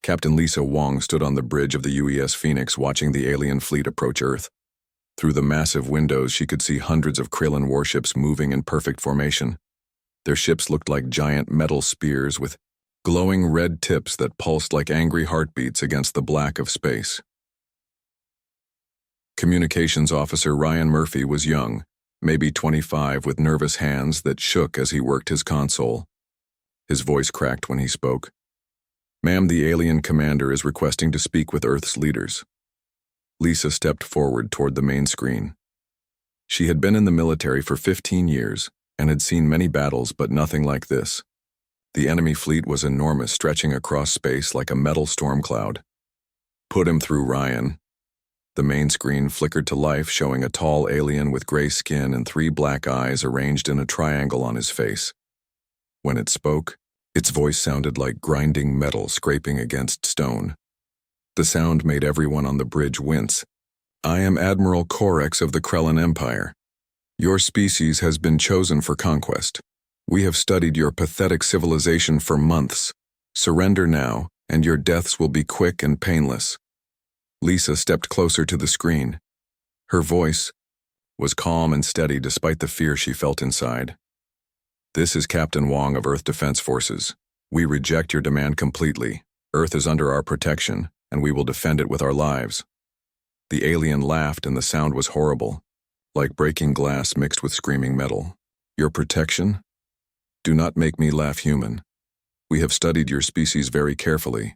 Captain Lisa Wong stood on the bridge of the UES Phoenix watching the alien fleet approach Earth. Through the massive windows, she could see hundreds of Krillin warships moving in perfect formation. Their ships looked like giant metal spears with glowing red tips that pulsed like angry heartbeats against the black of space. Communications Officer Ryan Murphy was young, maybe 25, with nervous hands that shook as he worked his console. His voice cracked when he spoke. "Ma'am, the alien commander is requesting to speak with Earth's leaders." Lisa stepped forward toward the main screen. She had been in the military for 15 years and had seen many battles, but nothing like this. The enemy fleet was enormous, stretching across space like a metal storm cloud. "Put him through, Ryan." The main screen flickered to life, showing a tall alien with gray skin and 3 black eyes arranged in a triangle on his face. When it spoke, its voice sounded like grinding metal scraping against stone. The sound made everyone on the bridge wince. "I am Admiral Corex of the Krellin Empire. Your species has been chosen for conquest. We have studied your pathetic civilization for months. Surrender now, and your deaths will be quick and painless." Lisa stepped closer to the screen. Her voice was calm and steady despite the fear she felt inside. "This is Captain Wong of Earth Defense Forces. We reject your demand completely. Earth is under our protection, and we will defend it with our lives." The alien laughed, and the sound was horrible, like breaking glass mixed with screaming metal. "Your protection? Do not make me laugh, human. We have studied your species very carefully.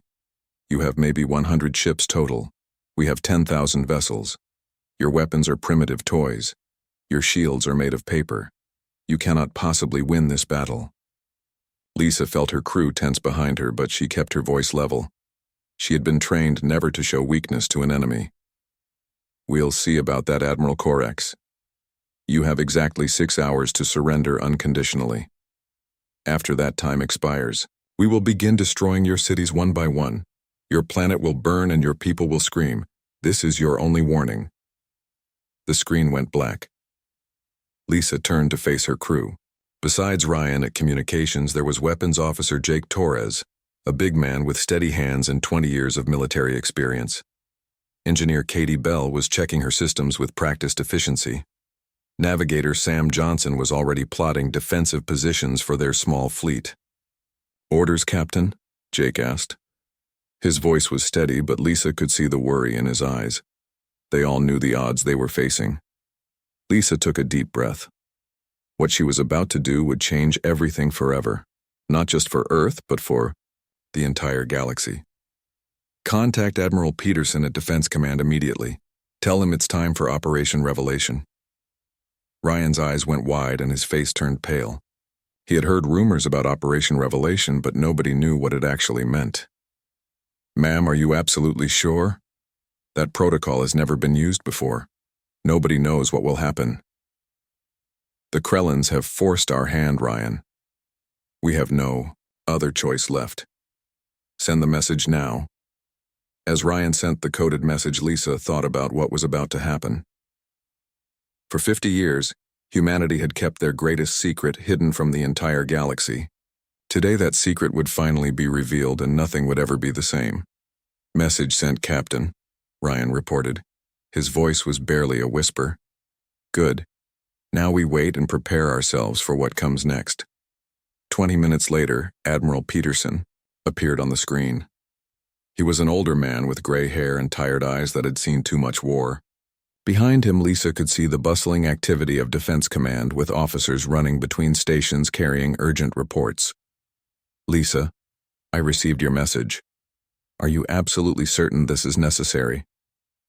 You have maybe 100 ships total. We have 10,000 vessels. Your weapons are primitive toys. Your shields are made of paper. You cannot possibly win this battle." Lisa felt her crew tense behind her, but she kept her voice level. She had been trained never to show weakness to an enemy. "We'll see about that, Admiral Corex. You have exactly 6 hours to surrender unconditionally. After that time expires, we will begin destroying your cities one by one. Your planet will burn and your people will scream. This is your only warning." The screen went black. Lisa turned to face her crew. Besides Ryan at communications, there was Weapons Officer Jake Torres, a big man with steady hands and 20 years of military experience. Engineer Katie Bell was checking her systems with practiced efficiency. Navigator Sam Johnson was already plotting defensive positions for their small fleet. "Orders, Captain?" Jake asked. His voice was steady, but Lisa could see the worry in his eyes. They all knew the odds they were facing. Lisa took a deep breath. What she was about to do would change everything forever, not just for Earth, but for the entire galaxy. "Contact Admiral Peterson at Defense Command immediately. Tell him it's time for Operation Revelation." Ryan's eyes went wide and his face turned pale. He had heard rumors about Operation Revelation, but nobody knew what it actually meant. "Ma'am, are you absolutely sure? That protocol has never been used before. Nobody knows what will happen." "The Krellins have forced our hand, Ryan. We have no other choice left. Send the message now." As Ryan sent the coded message, Lisa thought about what was about to happen. For 50 years, humanity had kept their greatest secret hidden from the entire galaxy. Today that secret would finally be revealed and nothing would ever be the same. "Message sent, Captain," Ryan reported. His voice was barely a whisper. "Good. Now we wait and prepare ourselves for what comes next." 20 minutes later, Admiral Peterson appeared on the screen. He was an older man with gray hair and tired eyes that had seen too much war. Behind him, Lisa could see the bustling activity of Defense Command, with officers running between stations carrying urgent reports. "Lisa, I received your message. Are you absolutely certain this is necessary?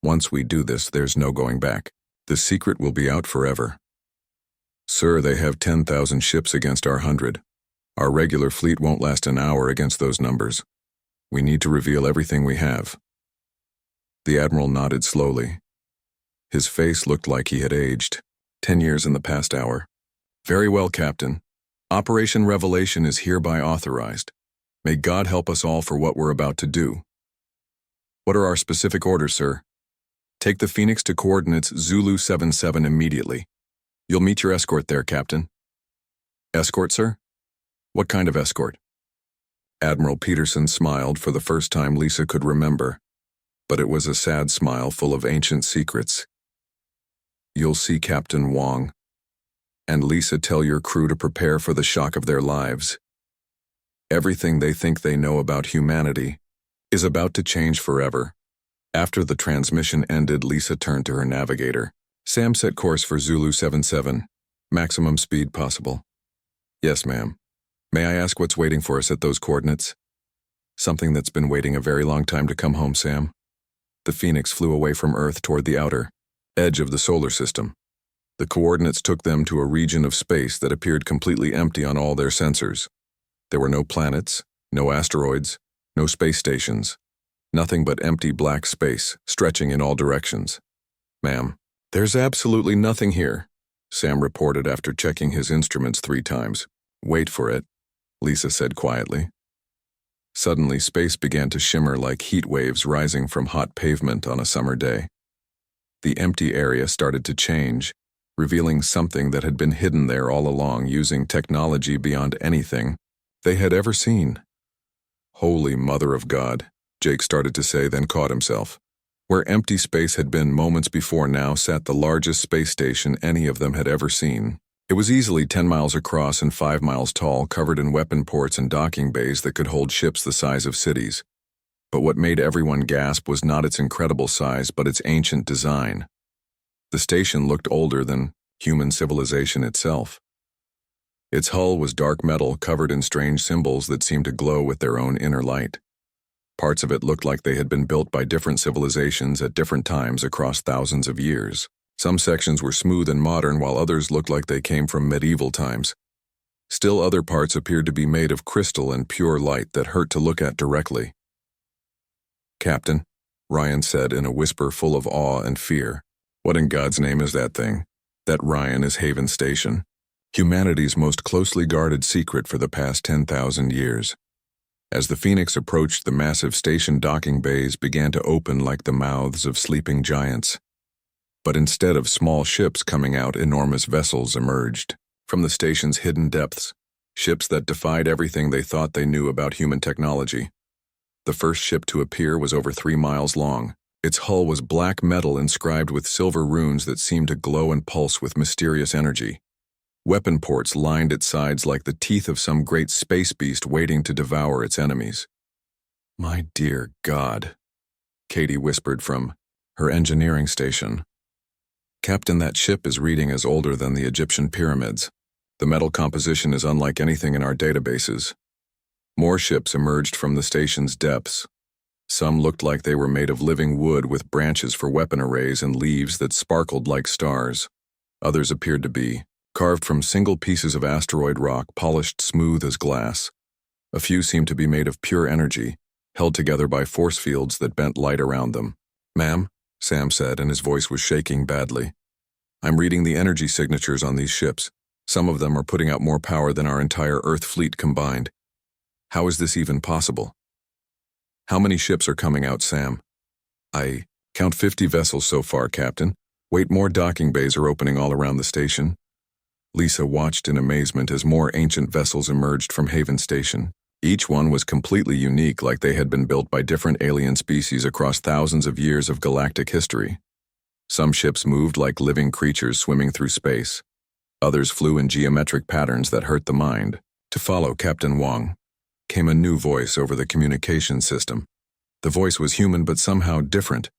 Once we do this, there's no going back. The secret will be out forever." "Sir, they have 10,000 ships against our 100. Our regular fleet won't last an hour against those numbers. We need to reveal everything we have." The Admiral nodded slowly. His face looked like he had aged 10 years in the past hour. "Very well, Captain. Operation Revelation is hereby authorized. May God help us all for what we're about to do." "What are our specific orders, sir?" "Take the Phoenix to coordinates Zulu 77 immediately. You'll meet your escort there, Captain." "Escort, sir? What kind of escort?" Admiral Peterson smiled for the first time Lisa could remember, but it was a sad smile full of ancient secrets. "You'll see Captain Wong. And Lisa, tell your crew to prepare for the shock of their lives. Everything they think they know about humanity is about to change forever." After the transmission ended, Lisa turned to her navigator. "Sam, set course for Zulu 77. Maximum speed possible." "Yes, ma'am. May I ask what's waiting for us at those coordinates?" "Something that's been waiting a very long time to come home, Sam." The Phoenix flew away from Earth toward the outer edge of the solar system. The coordinates took them to a region of space that appeared completely empty on all their sensors. There were no planets, no asteroids, no space stations. Nothing but empty black space, stretching in all directions. "Ma'am, there's absolutely nothing here," Sam reported after checking his instruments 3 times. "Wait for it," Lisa said quietly. Suddenly, space began to shimmer like heat waves rising from hot pavement on a summer day. The empty area started to change, revealing something that had been hidden there all along using technology beyond anything they had ever seen. "Holy Mother of God," Jake started to say, then caught himself. Where empty space had been moments before now sat the largest space station any of them had ever seen. It was easily 10 miles across and 5 miles tall, covered in weapon ports and docking bays that could hold ships the size of cities. But what made everyone gasp was not its incredible size, but its ancient design. The station looked older than human civilization itself. Its hull was dark metal covered in strange symbols that seemed to glow with their own inner light. Parts of it looked like they had been built by different civilizations at different times across thousands of years. Some sections were smooth and modern, while others looked like they came from medieval times. Still other parts appeared to be made of crystal and pure light that hurt to look at directly. "Captain," Ryan said in a whisper full of awe and fear. "What in God's name is that thing?" "That, Ryan, is Haven Station. Humanity's most closely guarded secret for the past 10,000 years. As the Phoenix approached, the massive station docking bays began to open like the mouths of sleeping giants. But instead of small ships coming out, enormous vessels emerged. From the station's hidden depths, ships that defied everything they thought they knew about human technology. The first ship to appear was over 3 miles long. Its hull was black metal inscribed with silver runes that seemed to glow and pulse with mysterious energy. Weapon ports lined its sides like the teeth of some great space beast waiting to devour its enemies. "My dear God," Katie whispered from her engineering station. "Captain, that ship is reading as older than the Egyptian pyramids. The metal composition is unlike anything in our databases." More ships emerged from the station's depths. Some looked like they were made of living wood with branches for weapon arrays and leaves that sparkled like stars. Others appeared to be carved from single pieces of asteroid rock, polished smooth as glass. A few seemed to be made of pure energy, held together by force fields that bent light around them. "Ma'am," Sam said, and his voice was shaking badly. "I'm reading the energy signatures on these ships. Some of them are putting out more power than our entire Earth fleet combined. How is this even possible?" "How many ships are coming out, Sam?" "I count 50 vessels so far, Captain. Wait, more docking bays are opening all around the station." Lisa watched in amazement as more ancient vessels emerged from Haven Station. Each one was completely unique, like they had been built by different alien species across thousands of years of galactic history. Some ships moved like living creatures swimming through space. Others flew in geometric patterns that hurt the mind. "To follow Captain Wong," came a new voice over the communication system. The voice was human but somehow different,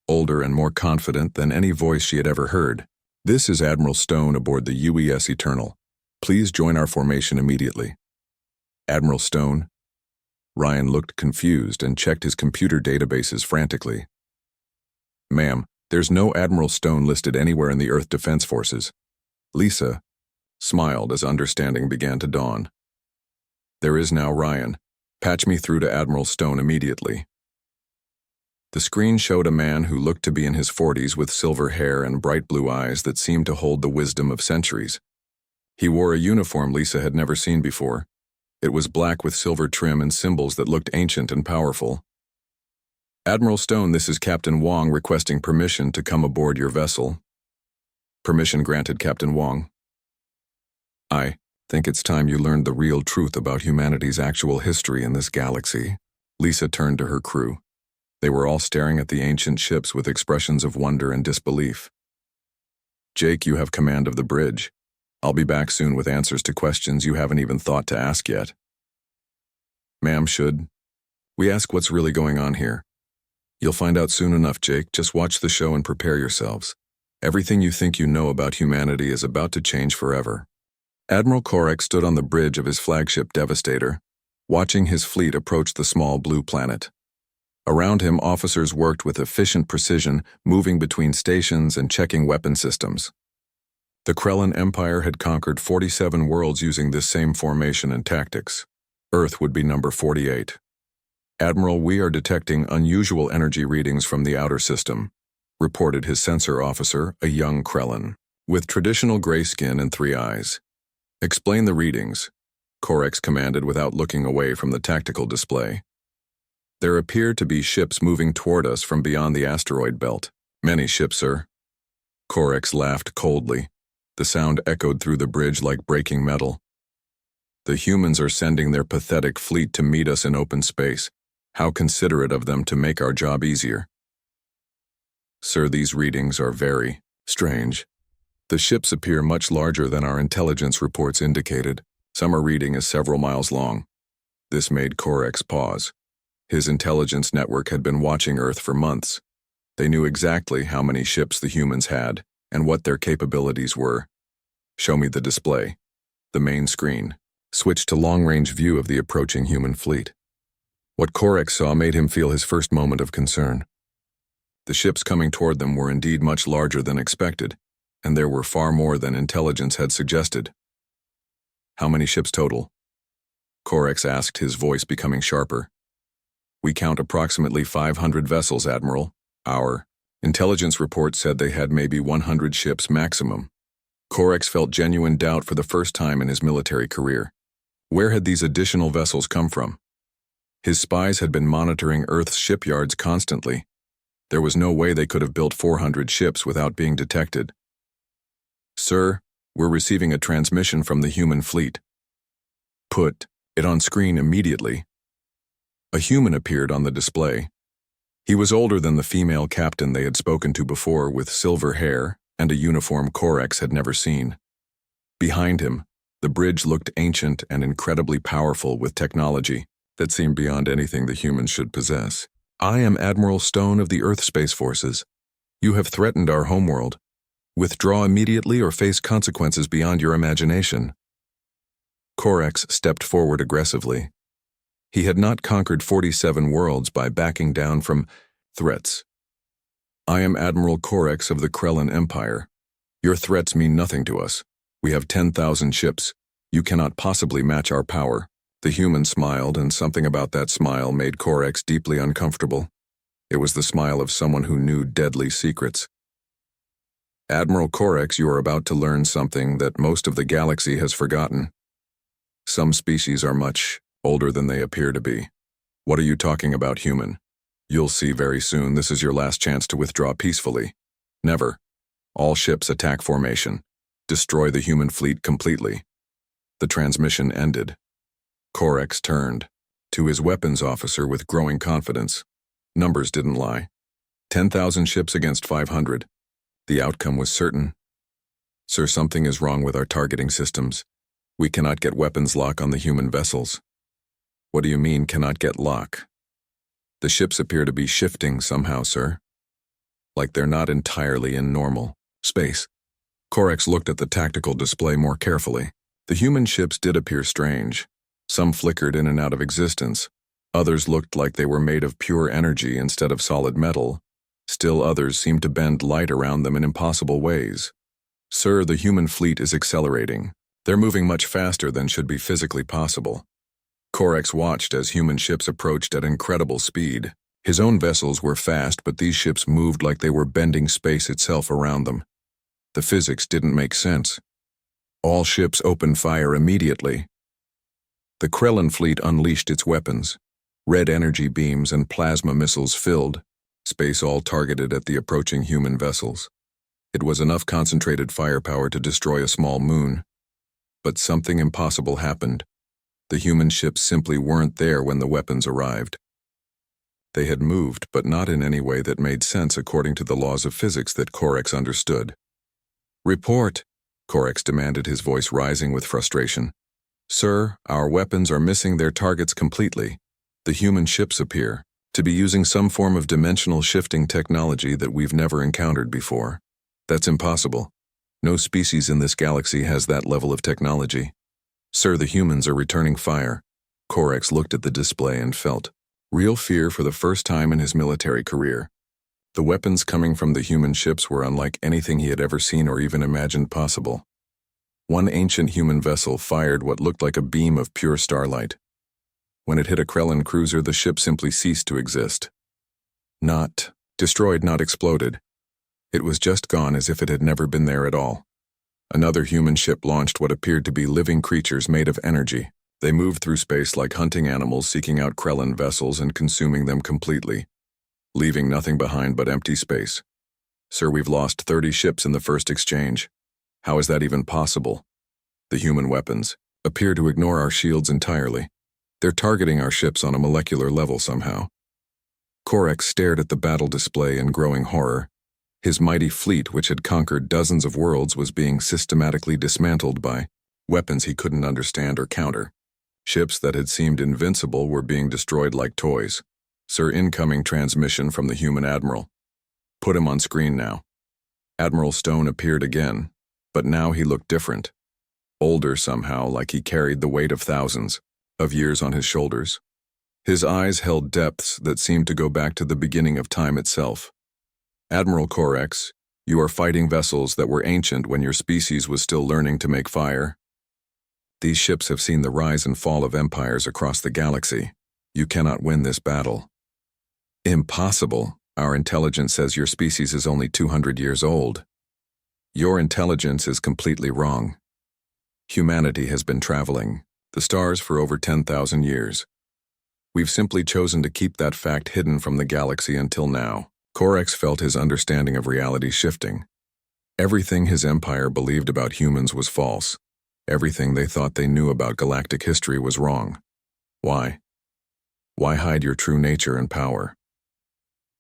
older and more confident than any voice she had ever heard. "This is Admiral Stone aboard the UES Eternal. Please join our formation immediately." "Admiral Stone?" Ryan looked confused and checked his computer databases frantically. "Ma'am, there's no Admiral Stone listed anywhere in the Earth Defense Forces." Lisa smiled as understanding began to dawn. "There is now, Ryan. Patch me through to Admiral Stone immediately." The screen showed a man who looked to be in his 40s with silver hair and bright blue eyes that seemed to hold the wisdom of centuries. He wore a uniform Lisa had never seen before. It was black with silver trim and symbols that looked ancient and powerful. "Admiral Stone, this is Captain Wong requesting permission to come aboard your vessel." "Permission granted, Captain Wong." Think it's time you learned the real truth about humanity's actual history in this galaxy. Lisa turned to her crew. They were all staring at the ancient ships with expressions of wonder and disbelief. Jake, you have command of the bridge. I'll be back soon with answers to questions you haven't even thought to ask yet. Ma'am, should we ask what's really going on here? You'll find out soon enough, Jake. Just watch the show and prepare yourselves. Everything you think you know about humanity is about to change forever. Admiral Korek stood on the bridge of his flagship Devastator, watching his fleet approach the small blue planet. Around him, officers worked with efficient precision, moving between stations and checking weapon systems. The Krellin Empire had conquered 47 worlds using this same formation and tactics. Earth would be number 48. Admiral, we are detecting unusual energy readings from the outer system, reported his sensor officer, a young Krellin, with traditional gray skin and 3 eyes. Explain the readings, Korek commanded without looking away from the tactical display. There appear to be ships moving toward us from beyond the asteroid belt. Many ships, sir. Korek laughed coldly. The sound echoed through the bridge like breaking metal. The humans are sending their pathetic fleet to meet us in open space. How considerate of them to make our job easier. Sir, these readings are very strange. The ships appear much larger than our intelligence reports indicated. Some are reading as several miles long. This made Korek pause. His intelligence network had been watching Earth for months. They knew exactly how many ships the humans had and what their capabilities were. Show me the display. The main screen. Switched to long-range view of the approaching human fleet. What Korek saw made him feel his first moment of concern. The ships coming toward them were indeed much larger than expected, and there were far more than intelligence had suggested. How many ships total? Korek asked, his voice becoming sharper. We count approximately 500 vessels, Admiral. Our intelligence report said they had maybe 100 ships maximum. Korek felt genuine doubt for the first time in his military career. Where had these additional vessels come from? His spies had been monitoring Earth's shipyards constantly. There was no way they could have built 400 ships without being detected. Sir, we're receiving a transmission from the human fleet. Put it on screen immediately. A human appeared on the display. He was older than the female captain they had spoken to before, with silver hair and a uniform Korek had never seen. Behind him, the bridge looked ancient and incredibly powerful with technology that seemed beyond anything the humans should possess. I am Admiral Stone of the Earth Space Forces. You have threatened our homeworld. Withdraw immediately or face consequences beyond your imagination. Korek stepped forward aggressively. He had not conquered 47 worlds by backing down from threats. I am Admiral Korek of the Krellin Empire. Your threats mean nothing to us. We have 10,000 ships. You cannot possibly match our power. The human smiled, and something about that smile made Korek deeply uncomfortable. It was the smile of someone who knew deadly secrets. Admiral Korek, you are about to learn something that most of the galaxy has forgotten. Some species are much older than they appear to be. What are you talking about, human? You'll see very soon. This is your last chance to withdraw peacefully. Never. All ships attack formation. Destroy the human fleet completely. The transmission ended. Korek turned to his weapons officer with growing confidence. Numbers didn't lie. 10,000 ships against 500. The outcome was certain. Sir, something is wrong with our targeting systems. We cannot get weapons lock on the human vessels. What do you mean, cannot get lock? The ships appear to be shifting somehow, sir. Like they're not entirely in normal space. Korek looked at the tactical display more carefully. The human ships did appear strange. Some flickered in and out of existence. Others looked like they were made of pure energy instead of solid metal. Still others seemed to bend light around them in impossible ways. Sir, the human fleet is accelerating. They're moving much faster than should be physically possible. Korek watched as human ships approached at incredible speed. His own vessels were fast, but these ships moved like they were bending space itself around them. The physics didn't make sense. All ships opened fire immediately. The Krellin fleet unleashed its weapons. Red energy beams and plasma missiles filled space, all targeted at the approaching human vessels. It was enough concentrated firepower to destroy a small moon. But something impossible happened. The human ships simply weren't there when the weapons arrived. They had moved, but not in any way that made sense according to the laws of physics that Corex understood. "Report!" Corex demanded, his voice rising with frustration. "Sir, our weapons are missing their targets completely. The human ships appear to be using some form of dimensional shifting technology that we've never encountered before. That's impossible. No species in this galaxy has that level of technology. Sir, the humans are returning fire." Corex looked at the display and felt real fear for the first time in his military career. The weapons coming from the human ships were unlike anything he had ever seen or even imagined possible. One ancient human vessel fired what looked like a beam of pure starlight. When it hit a Krellin cruiser, the ship simply ceased to exist. Not destroyed, not exploded. It was just gone, as if it had never been there at all. Another human ship launched what appeared to be living creatures made of energy. They moved through space like hunting animals, seeking out Krellin vessels and consuming them completely, leaving nothing behind but empty space. "Sir, we've lost 30 ships in the first exchange. How is that even possible? The human weapons appear to ignore our shields entirely. They're targeting our ships on a molecular level somehow." Corex stared at the battle display in growing horror. His mighty fleet, which had conquered dozens of worlds, was being systematically dismantled by weapons he couldn't understand or counter. Ships that had seemed invincible were being destroyed like toys. "Sir, incoming transmission from the human admiral." "Put him on screen now." Admiral Stone appeared again, but now he looked different. Older somehow, like he carried the weight of thousands of years on his shoulders. His eyes held depths that seemed to go back to the beginning of time itself. "Admiral Corex, you are fighting vessels that were ancient when your species was still learning to make fire. These ships have seen the rise and fall of empires across the galaxy. You cannot win this battle." "Impossible. Our intelligence says your species is only 200 years old." "Your intelligence is completely wrong. Humanity has been traveling the stars for over 10,000 years. We've simply chosen to keep that fact hidden from the galaxy until now." Corex felt his understanding of reality shifting. Everything his empire believed about humans was false. Everything they thought they knew about galactic history was wrong. Why? Why hide your true nature and power?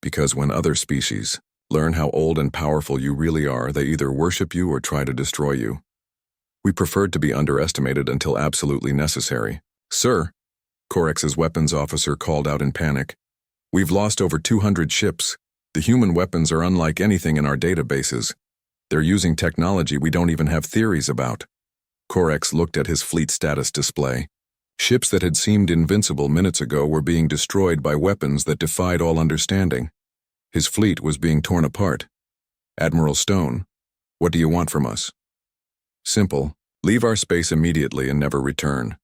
Because when other species learn how old and powerful you really are, they either worship you or try to destroy you. We preferred to be underestimated until absolutely necessary. "Sir," Corex's weapons officer called out in panic, "we've lost over 200 ships. The human weapons are unlike anything in our databases. They're using technology we don't even have theories about." Corex looked at his fleet status display. Ships that had seemed invincible minutes ago were being destroyed by weapons that defied all understanding. His fleet was being torn apart. "Admiral Stone, what do you want from us?" "Simple. Leave our space immediately and never return.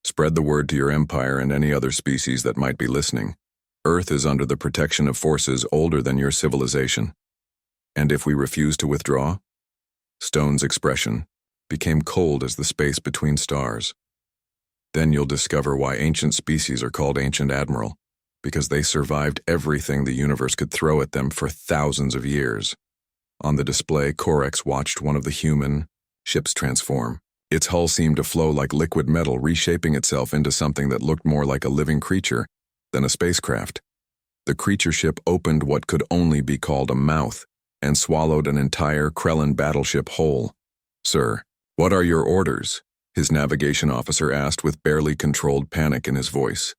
Spread the word to your empire and any other species that might be listening. Earth is under the protection of forces older than your civilization. And if we refuse to withdraw?" Stone's expression became cold as the space between stars. "Then you'll discover why ancient species are called Ancient Admiral, because they survived everything the universe could throw at them for thousands of years." On the display, Corex watched one of the human ships transform. Its hull seemed to flow like liquid metal, reshaping itself into something that looked more like a living creature than a spacecraft. The creature ship opened what could only be called a mouth and swallowed an entire Krellin battleship whole. "Sir, what are your orders?" his navigation officer asked with barely controlled panic in his voice.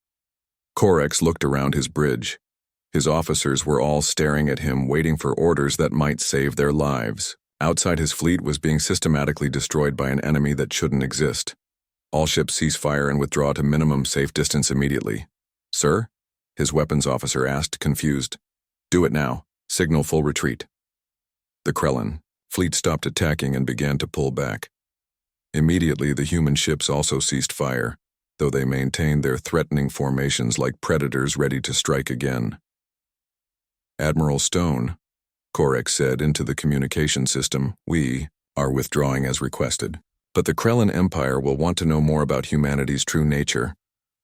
Corex looked around his bridge. His officers were all staring at him, waiting for orders that might save their lives. Outside, his fleet was being systematically destroyed by an enemy that shouldn't exist. "All ships cease fire and withdraw to minimum safe distance immediately." "Sir?" his weapons officer asked, confused. "Do it now. Signal full retreat." The Krellin fleet stopped attacking and began to pull back. Immediately, the human ships also ceased fire, though they maintained their threatening formations like predators ready to strike again. "Admiral Stone," Corex said into the communication system, "we are withdrawing as requested. But the Krellin Empire will want to know more about humanity's true nature.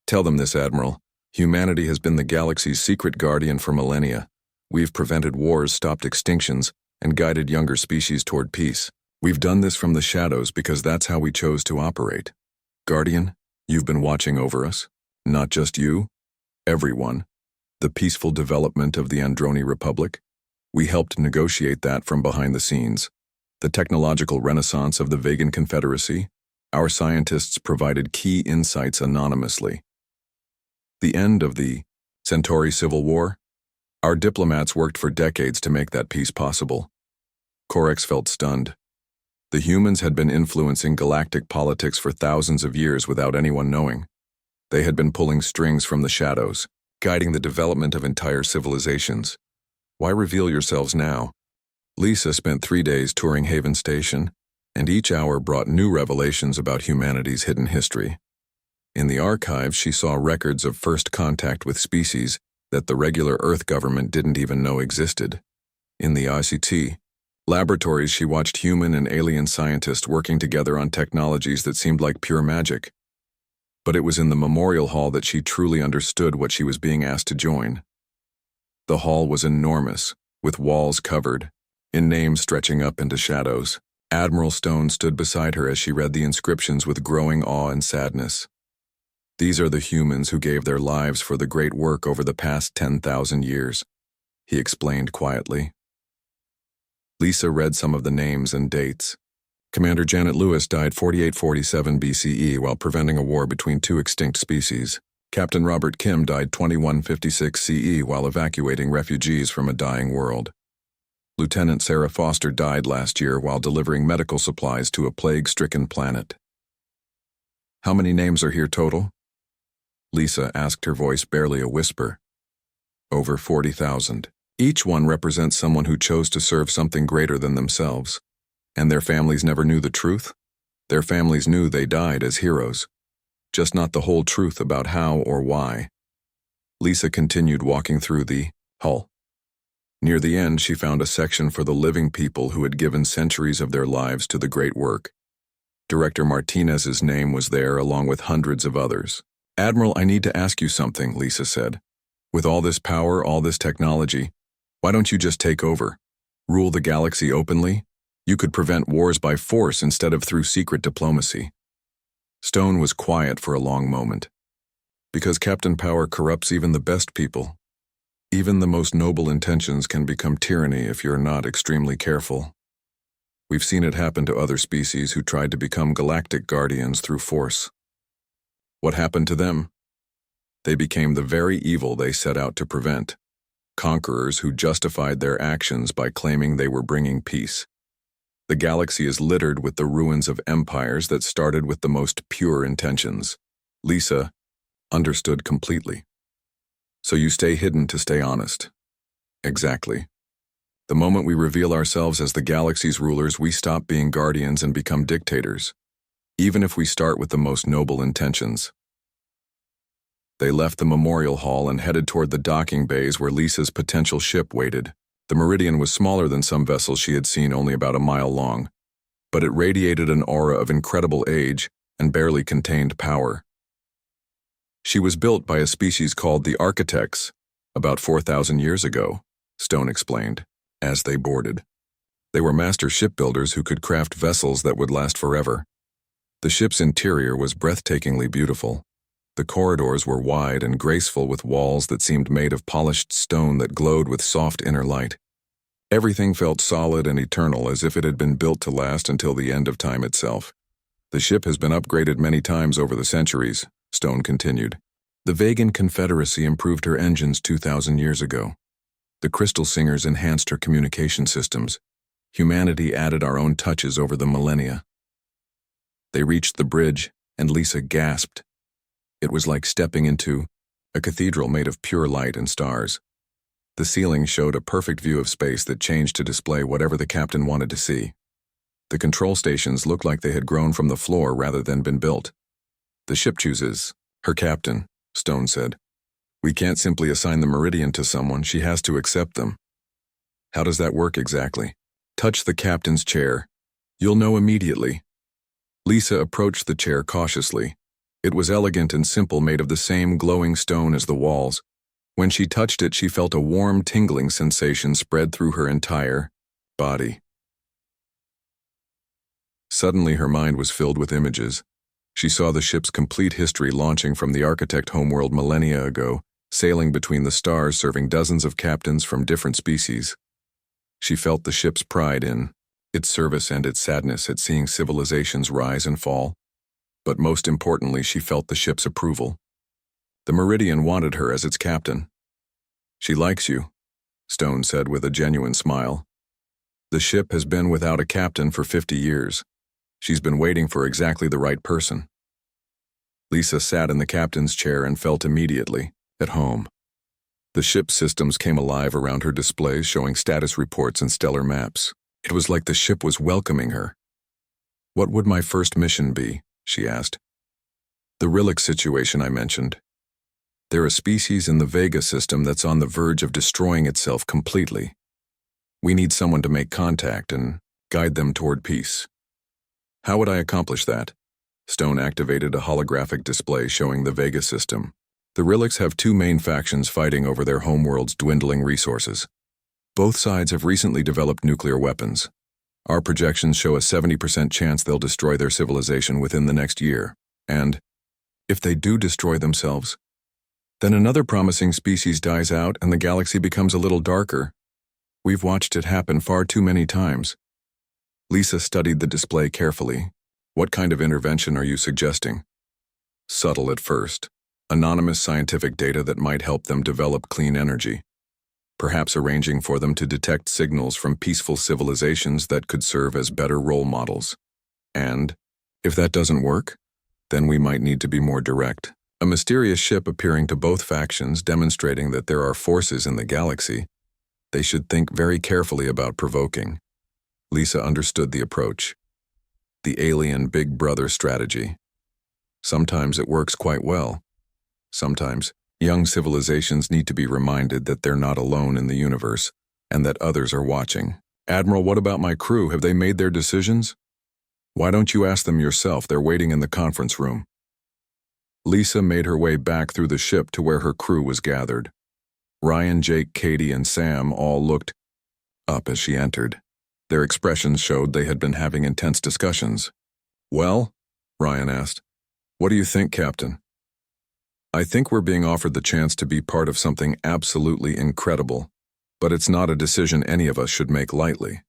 Tell them this, Admiral. Humanity has been the galaxy's secret guardian for millennia. We've prevented wars, stopped extinctions, and guided younger species toward peace. We've done this from the shadows because that's how we chose to operate. Guardian, you've been watching over us. Not just you, everyone. The peaceful development of the Androni Republic. We helped negotiate that from behind the scenes. The technological renaissance of the Vegan Confederacy. Our scientists provided key insights anonymously. The end of the Centauri Civil War. Our diplomats worked for decades to make that peace possible. Corex felt stunned. The humans had been influencing galactic politics for thousands of years without anyone knowing. They had been pulling strings from the shadows, guiding the development of entire civilizations. Why reveal yourselves now? Lisa spent 3 days touring Haven Station, and each hour brought new revelations about humanity's hidden history. In the archives, she saw records of first contact with species that the regular Earth government didn't even know existed. In the ICT laboratories, she watched human and alien scientists working together on technologies that seemed like pure magic. But it was in the memorial hall that she truly understood what she was being asked to join. The hall was enormous, with walls covered, in names stretching up into shadows. Admiral Stone stood beside her as she read the inscriptions with growing awe and sadness. These are the humans who gave their lives for the great work over the past 10,000 years, he explained quietly. Lisa read some of the names and dates. Commander Janet Lewis died 4847 BCE while preventing a war between two extinct species. Captain Robert Kim died 2156 CE while evacuating refugees from a dying world. Lieutenant Sarah Foster died last year while delivering medical supplies to a plague-stricken planet. How many names are here total? Lisa asked, her voice barely a whisper. Over 40,000. Each one represents someone who chose to serve something greater than themselves. And their families never knew the truth? Their families knew they died as heroes, just not the whole truth about how or why. Lisa continued walking through the hull. Near the end, she found a section for the living people who had given centuries of their lives to the great work. Director Martinez's name was there along with hundreds of others. Admiral, I need to ask you something, Lisa said. With all this power, all this technology, why don't you just take over? Rule the galaxy openly? You could prevent wars by force instead of through secret diplomacy. Stone was quiet for a long moment. Because Captain Power corrupts even the best people. Even the most noble intentions can become tyranny if you're not extremely careful. We've seen it happen to other species who tried to become galactic guardians through force. What happened to them? They became the very evil they set out to prevent. Conquerors who justified their actions by claiming they were bringing peace. The galaxy is littered with the ruins of empires that started with the most pure intentions. Lisa understood completely. So you stay hidden to stay honest. Exactly. The moment we reveal ourselves as the galaxy's rulers, we stop being guardians and become dictators, even if we start with the most noble intentions. They left the memorial hall and headed toward the docking bays where Lisa's potential ship waited. The Meridian was smaller than some vessels she had seen, only about a mile long, but it radiated an aura of incredible age and barely contained power. She was built by a species called the Architects about 4,000 years ago, Stone explained, as they boarded. They were master shipbuilders who could craft vessels that would last forever. The ship's interior was breathtakingly beautiful. The corridors were wide and graceful with walls that seemed made of polished stone that glowed with soft inner light. Everything felt solid and eternal, as if it had been built to last until the end of time itself. The ship has been upgraded many times over the centuries, Stone continued. The Vegan Confederacy improved her engines 2,000 years ago. The Crystal Singers enhanced her communication systems. Humanity added our own touches over the millennia. They reached the bridge, and Lisa gasped. It was like stepping into a cathedral made of pure light and stars. The ceiling showed a perfect view of space that changed to display whatever the captain wanted to see. The control stations looked like they had grown from the floor rather than been built. The ship chooses her captain, Stone said. We can't simply assign the Meridian to someone, she has to accept them. How does that work exactly? Touch the captain's chair. You'll know immediately. Lisa approached the chair cautiously. It was elegant and simple, made of the same glowing stone as the walls. When she touched it, she felt a warm, tingling sensation spread through her entire body. Suddenly her mind was filled with images. She saw the ship's complete history launching from the architect homeworld millennia ago, sailing between the stars serving dozens of captains from different species. She felt the ship's pride in its service and its sadness at seeing civilizations rise and fall. But most importantly, she felt the ship's approval. The Meridian wanted her as its captain. "She likes you," Stone said with a genuine smile. "The ship has been without a captain for 50 years. She's been waiting for exactly the right person." Lisa sat in the captain's chair and felt immediately at home. The ship's systems came alive around her displays, showing status reports and stellar maps. It was like the ship was welcoming her. "What would my first mission be?" she asked. "The Rillick situation I mentioned. They're a species in the Vega system that's on the verge of destroying itself completely. We need someone to make contact and guide them toward peace." "How would I accomplish that?" Stone activated a holographic display showing the Vega system. "The Rillicks have two main factions fighting over their homeworld's dwindling resources. Both sides have recently developed nuclear weapons. Our projections show a 70% chance they'll destroy their civilization within the next year. And if they do destroy themselves, then another promising species dies out and the galaxy becomes a little darker. We've watched it happen far too many times." Lisa studied the display carefully. "What kind of intervention are you suggesting?" "Subtle at first. Anonymous scientific data that might help them develop clean energy. Perhaps arranging for them to detect signals from peaceful civilizations that could serve as better role models. And if that doesn't work, then we might need to be more direct. A mysterious ship appearing to both factions demonstrating that there are forces in the galaxy they should think very carefully about provoking." Lisa understood the approach. The alien Big Brother strategy. Sometimes it works quite well. Sometimes young civilizations need to be reminded that they're not alone in the universe and that others are watching. "Admiral, what about my crew? Have they made their decisions?" "Why don't you ask them yourself? They're waiting in the conference room." Lisa made her way back through the ship to where her crew was gathered. Ryan, Jake, Katie, and Sam all looked up as she entered. Their expressions showed they had been having intense discussions. "Well?" Ryan asked. "What do you think, Captain?" "I think we're being offered the chance to be part of something absolutely incredible, but it's not a decision any of us should make lightly."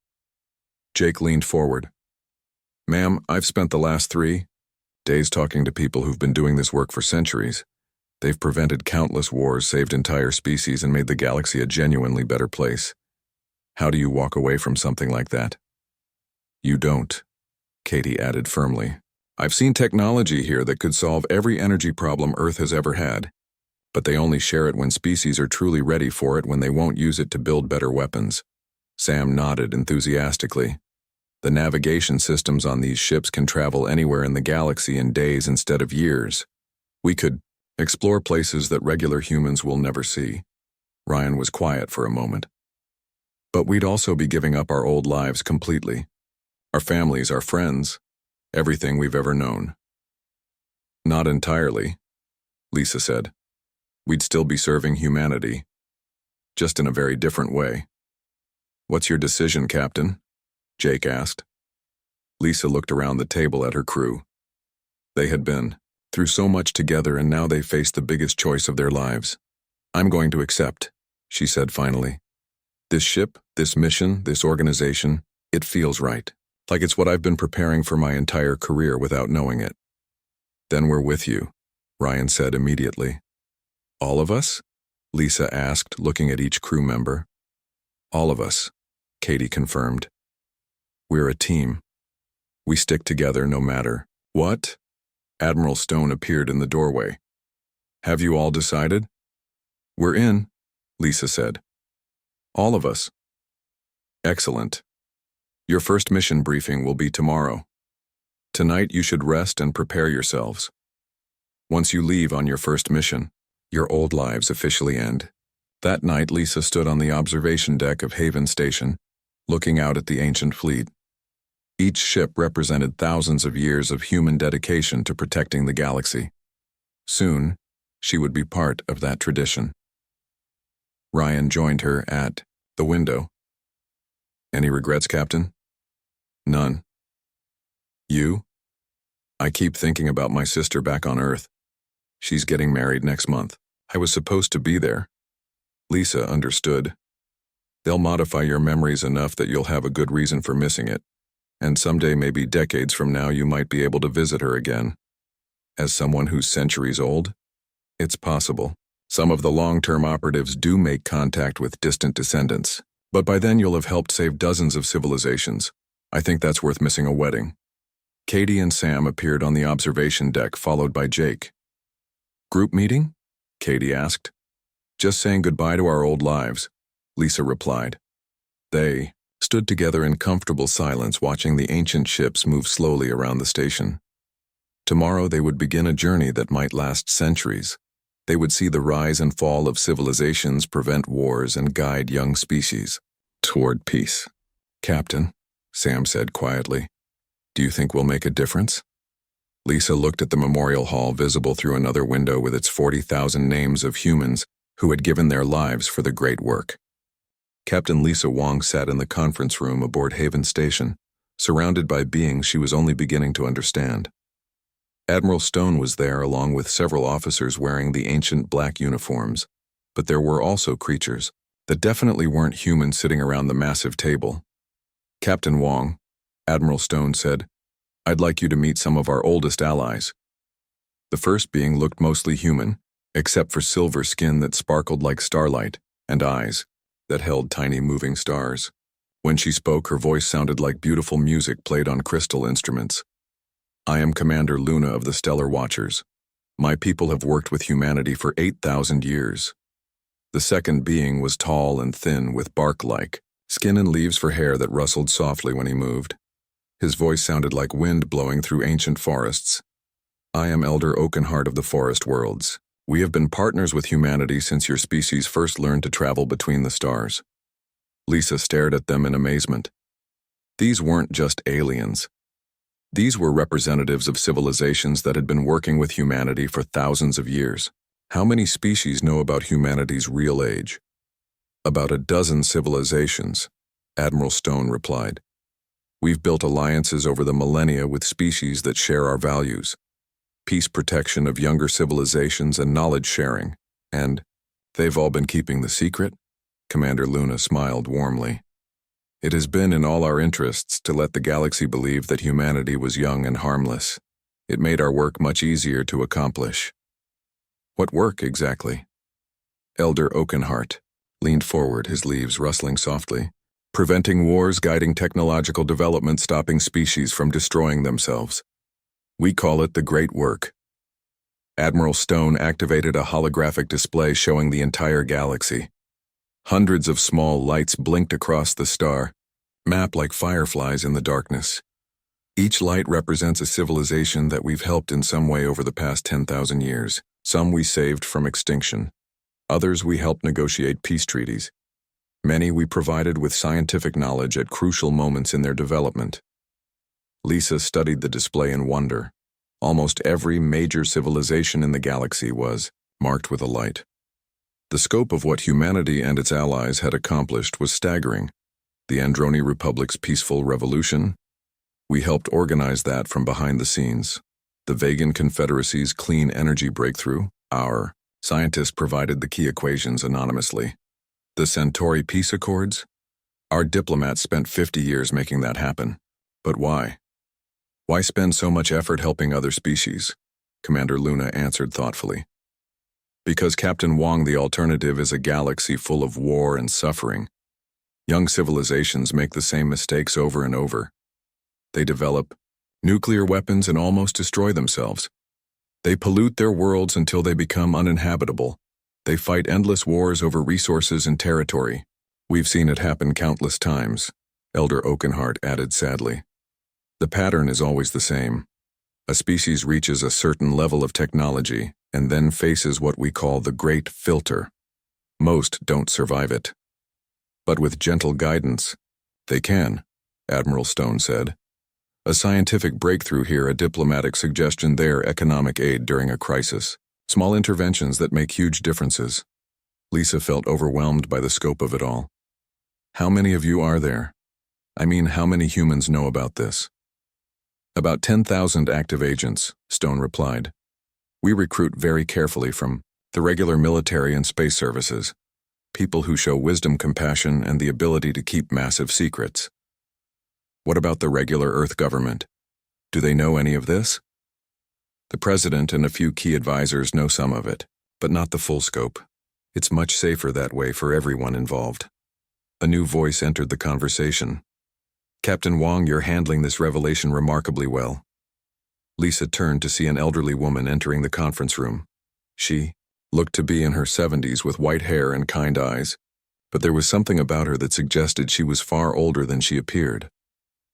Jake leaned forward. "Ma'am, I've spent the last 3 days talking to people who've been doing this work for centuries. They've prevented countless wars, saved entire species, and made the galaxy a genuinely better place. How do you walk away from something like that?" "You don't," Katie added firmly. "I've seen technology here that could solve every energy problem Earth has ever had, but they only share it when species are truly ready for it, when they won't use it to build better weapons." Sam nodded enthusiastically. "The navigation systems on these ships can travel anywhere in the galaxy in days instead of years. We could explore places that regular humans will never see." Ryan was quiet for a moment. "But we'd also be giving up our old lives completely. Our families, our friends, everything we've ever known." "Not entirely," Lisa said. "We'd still be serving humanity, just in a very different way." "What's your decision, Captain?" Jake asked. Lisa looked around the table at her crew. They had been through so much together, and now they faced the biggest choice of their lives. "I'm going to accept," she said finally. "This ship, this mission, this organization, it feels right. Like it's what I've been preparing for my entire career without knowing it." "Then we're with you," Ryan said immediately. "All of us?" Lisa asked, looking at each crew member. "All of us," Katie confirmed. "We're a team. We stick together no matter what." Admiral Stone appeared in the doorway. "Have you all decided?" "We're in," Lisa said. "All of us." "Excellent. Your first mission briefing will be tomorrow. Tonight you should rest and prepare yourselves. Once you leave on your first mission, your old lives officially end." That night Lisa stood on the observation deck of Haven Station, looking out at the ancient fleet. Each ship represented thousands of years of human dedication to protecting the galaxy. Soon, she would be part of that tradition. Ryan joined her at the window. "Any regrets, Captain?" "None. You? I keep thinking about my sister back on Earth. She's getting married next month. I was supposed to be there. Lisa understood. They'll modify your memories enough that you'll have a good reason for missing it, and someday, maybe decades from now, you might be able to visit her again. As someone who's centuries old, it's possible. Some of the long-term operatives do make contact with distant descendants, but by then you'll have helped save dozens of civilizations. I think that's worth missing a wedding. Katie and Sam appeared on the observation deck, followed by Jake. Group meeting? Katie asked. Just saying goodbye to our old lives, Lisa replied. They stood together in comfortable silence, watching the ancient ships move slowly around the station. Tomorrow they would begin a journey that might last centuries. They would see the rise and fall of civilizations, prevent wars, and guide young species toward peace. Captain, Sam said quietly, do you think we'll make a difference? Lisa looked at the memorial hall visible through another window with its 40,000 names of humans who had given their lives for the great work. Captain Lisa Wong sat in the conference room aboard Haven Station, surrounded by beings she was only beginning to understand. Admiral Stone was there along with several officers wearing the ancient black uniforms, but there were also creatures that definitely weren't humans sitting around the massive table. Captain Wong, Admiral Stone said, I'd like you to meet some of our oldest allies. The first being looked mostly human, except for silver skin that sparkled like starlight and eyes that held tiny moving stars. When she spoke, her voice sounded like beautiful music played on crystal instruments. I am Commander Luna of the Stellar Watchers. My people have worked with humanity for 8,000 years. The second being was tall and thin with bark-like skin and leaves for hair that rustled softly when he moved. His voice sounded like wind blowing through ancient forests. I am Elder Oakenheart of the Forest Worlds. We have been partners with humanity since your species first learned to travel between the stars. Lisa stared at them in amazement. These weren't just aliens. These were representatives of civilizations that had been working with humanity for thousands of years. How many species know about humanity's real age? About a dozen civilizations, Admiral Stone replied. We've built alliances over the millennia with species that share our values. Peace, protection of younger civilizations, and knowledge sharing. And they've all been keeping the secret? Commander Luna smiled warmly. It has been in all our interests to let the galaxy believe that humanity was young and harmless. It made our work much easier to accomplish. What work, exactly? Elder Oakenheart leaned forward, his leaves rustling softly. Preventing wars, guiding technological development, stopping species from destroying themselves. We call it the Great Work. Admiral Stone activated a holographic display showing the entire galaxy. Hundreds of small lights blinked across the star, map like fireflies in the darkness. Each light represents a civilization that we've helped in some way over the past 10,000 years. Some we saved from extinction. Others we helped negotiate peace treaties. Many we provided with scientific knowledge at crucial moments in their development. Lisa studied the display in wonder. Almost every major civilization in the galaxy was marked with a light. The scope of what humanity and its allies had accomplished was staggering. The Androni Republic's peaceful revolution? We helped organize that from behind the scenes. The Vegan Confederacy's clean energy breakthrough? Our scientists provided the key equations anonymously. The Centauri Peace Accords? Our diplomats spent 50 years making that happen. But why? Why spend so much effort helping other species? Commander Luna answered thoughtfully. Because Captain Wong, the alternative is a galaxy full of war and suffering. Young civilizations make the same mistakes over and over. They develop nuclear weapons and almost destroy themselves. They pollute their worlds until they become uninhabitable. They fight endless wars over resources and territory. We've seen it happen countless times, Elder Oakenheart added sadly. The pattern is always the same. A species reaches a certain level of technology and then faces what we call the Great Filter. Most don't survive it. But with gentle guidance, they can, Admiral Stone said. A scientific breakthrough here, a diplomatic suggestion there, economic aid during a crisis. Small interventions that make huge differences. Lisa felt overwhelmed by the scope of it all. How many of you are there? I mean, how many humans know about this? About 10,000 active agents, Stone replied. We recruit very carefully from the regular military and space services, people who show wisdom, compassion, and the ability to keep massive secrets. What about the regular Earth government? Do they know any of this? The president and a few key advisors know some of it, but not the full scope. It's much safer that way for everyone involved. A new voice entered the conversation. Captain Wong, you're handling this revelation remarkably well. Lisa turned to see an elderly woman entering the conference room. She looked to be in her 70s with white hair and kind eyes, but there was something about her that suggested she was far older than she appeared.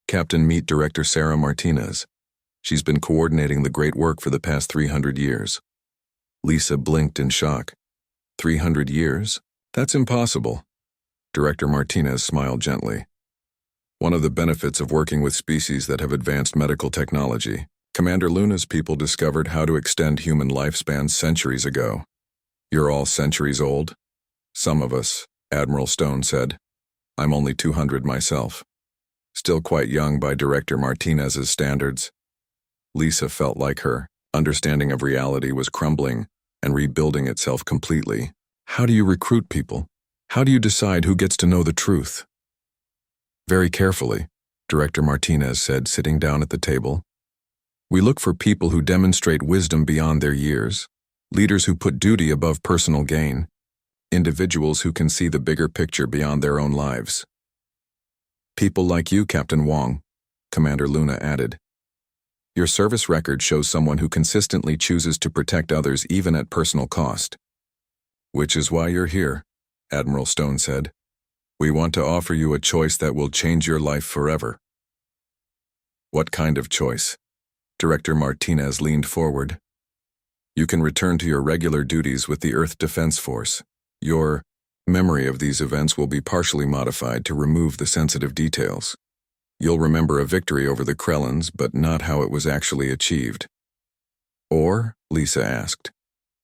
Captain, meet Director Sarah Martinez. She's been coordinating the great work for the past 300 years. Lisa blinked in shock. 300 years? That's impossible. Director Martinez smiled gently. One of the benefits of working with species that have advanced medical technology, Commander Luna's people discovered how to extend human lifespans centuries ago. You're all centuries old? Some of us, Admiral Stone said. I'm only 200 myself. Still quite young by Director Martinez's standards. Lisa felt like her understanding of reality was crumbling and rebuilding itself completely. How do you recruit people? How do you decide who gets to know the truth? Very carefully, Director Martinez said, sitting down at the table. We look for people who demonstrate wisdom beyond their years, leaders who put duty above personal gain, individuals who can see the bigger picture beyond their own lives. People like you, Captain Wong, Commander Luna added. Your service record shows someone who consistently chooses to protect others even at personal cost. Which is why you're here, Admiral Stone said. We want to offer you a choice that will change your life forever. What kind of choice? Director Martinez leaned forward. You can return to your regular duties with the Earth Defense Force. Your memory of these events will be partially modified to remove the sensitive details. You'll remember a victory over the Krellans, but not how it was actually achieved. Or, Lisa asked.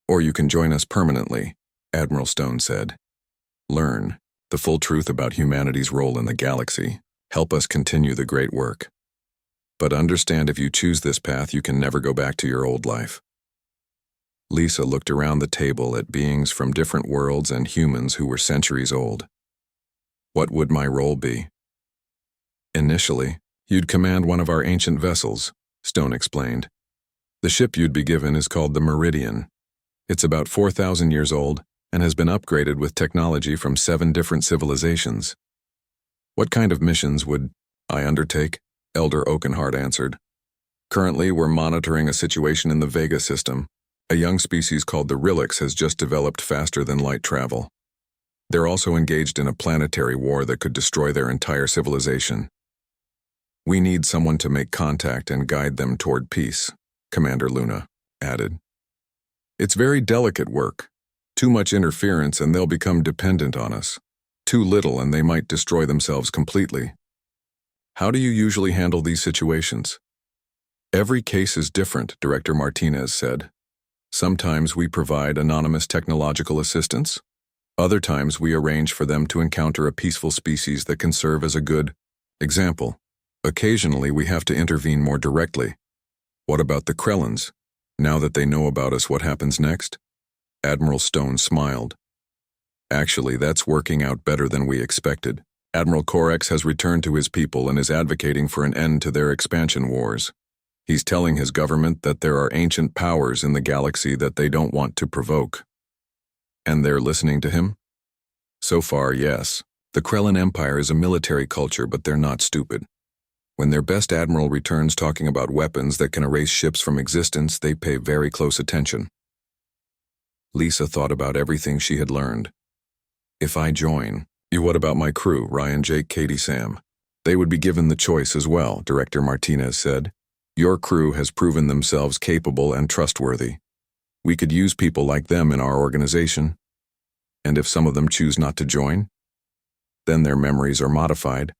Or you can join us permanently, Admiral Stone said. Learn the full truth about humanity's role in the galaxy. Help us continue the great work. But understand, if you choose this path, you can never go back to your old life. Lisa looked around the table at beings from different worlds and humans who were centuries old. What would my role be? Initially, you'd command one of our ancient vessels, Stone explained. The ship you'd be given is called the Meridian. It's about 4,000 years old and has been upgraded with technology from 7 different civilizations. What kind of missions would I undertake? Elder Oakenhart answered. Currently, we're monitoring a situation in the Vega system. A young species called the Rilix has just developed faster than light travel. They're also engaged in a planetary war that could destroy their entire civilization. We need someone to make contact and guide them toward peace, Commander Luna added. It's very delicate work. Too much interference and they'll become dependent on us. Too little and they might destroy themselves completely. How do you usually handle these situations? Every case is different, Director Martinez said. Sometimes we provide anonymous technological assistance. Other times we arrange for them to encounter a peaceful species that can serve as a good example. Occasionally we have to intervene more directly. What about the Krellans? Now that they know about us, what happens next? Admiral Stone smiled. Actually, that's working out better than we expected. Admiral Corex has returned to his people and is advocating for an end to their expansion wars. He's telling his government that there are ancient powers in the galaxy that they don't want to provoke. And they're listening to him? So far, yes. The Krellan Empire is a military culture, but they're not stupid. When their best admiral returns talking about weapons that can erase ships from existence, they pay very close attention. Lisa thought about everything she had learned. If I join, what about my crew, Ryan, Jake, Katie, Sam? They would be given the choice as well, Director Martinez said. Your crew has proven themselves capable and trustworthy. We could use people like them in our organization. And if some of them choose not to join, then their memories are modified,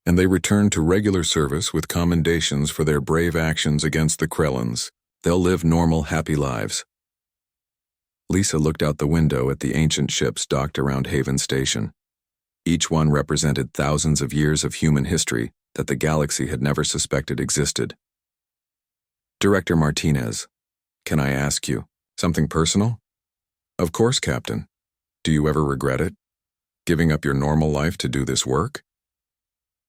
and they return to regular service with commendations for their brave actions against the Krellans. They'll live normal, happy lives. Lisa looked out the window at the ancient ships docked around Haven Station. Each one represented thousands of years of human history that the galaxy had never suspected existed. Director Martinez, can I ask you something personal? Of course, Captain. Do you ever regret it? Giving up your normal life to do this work?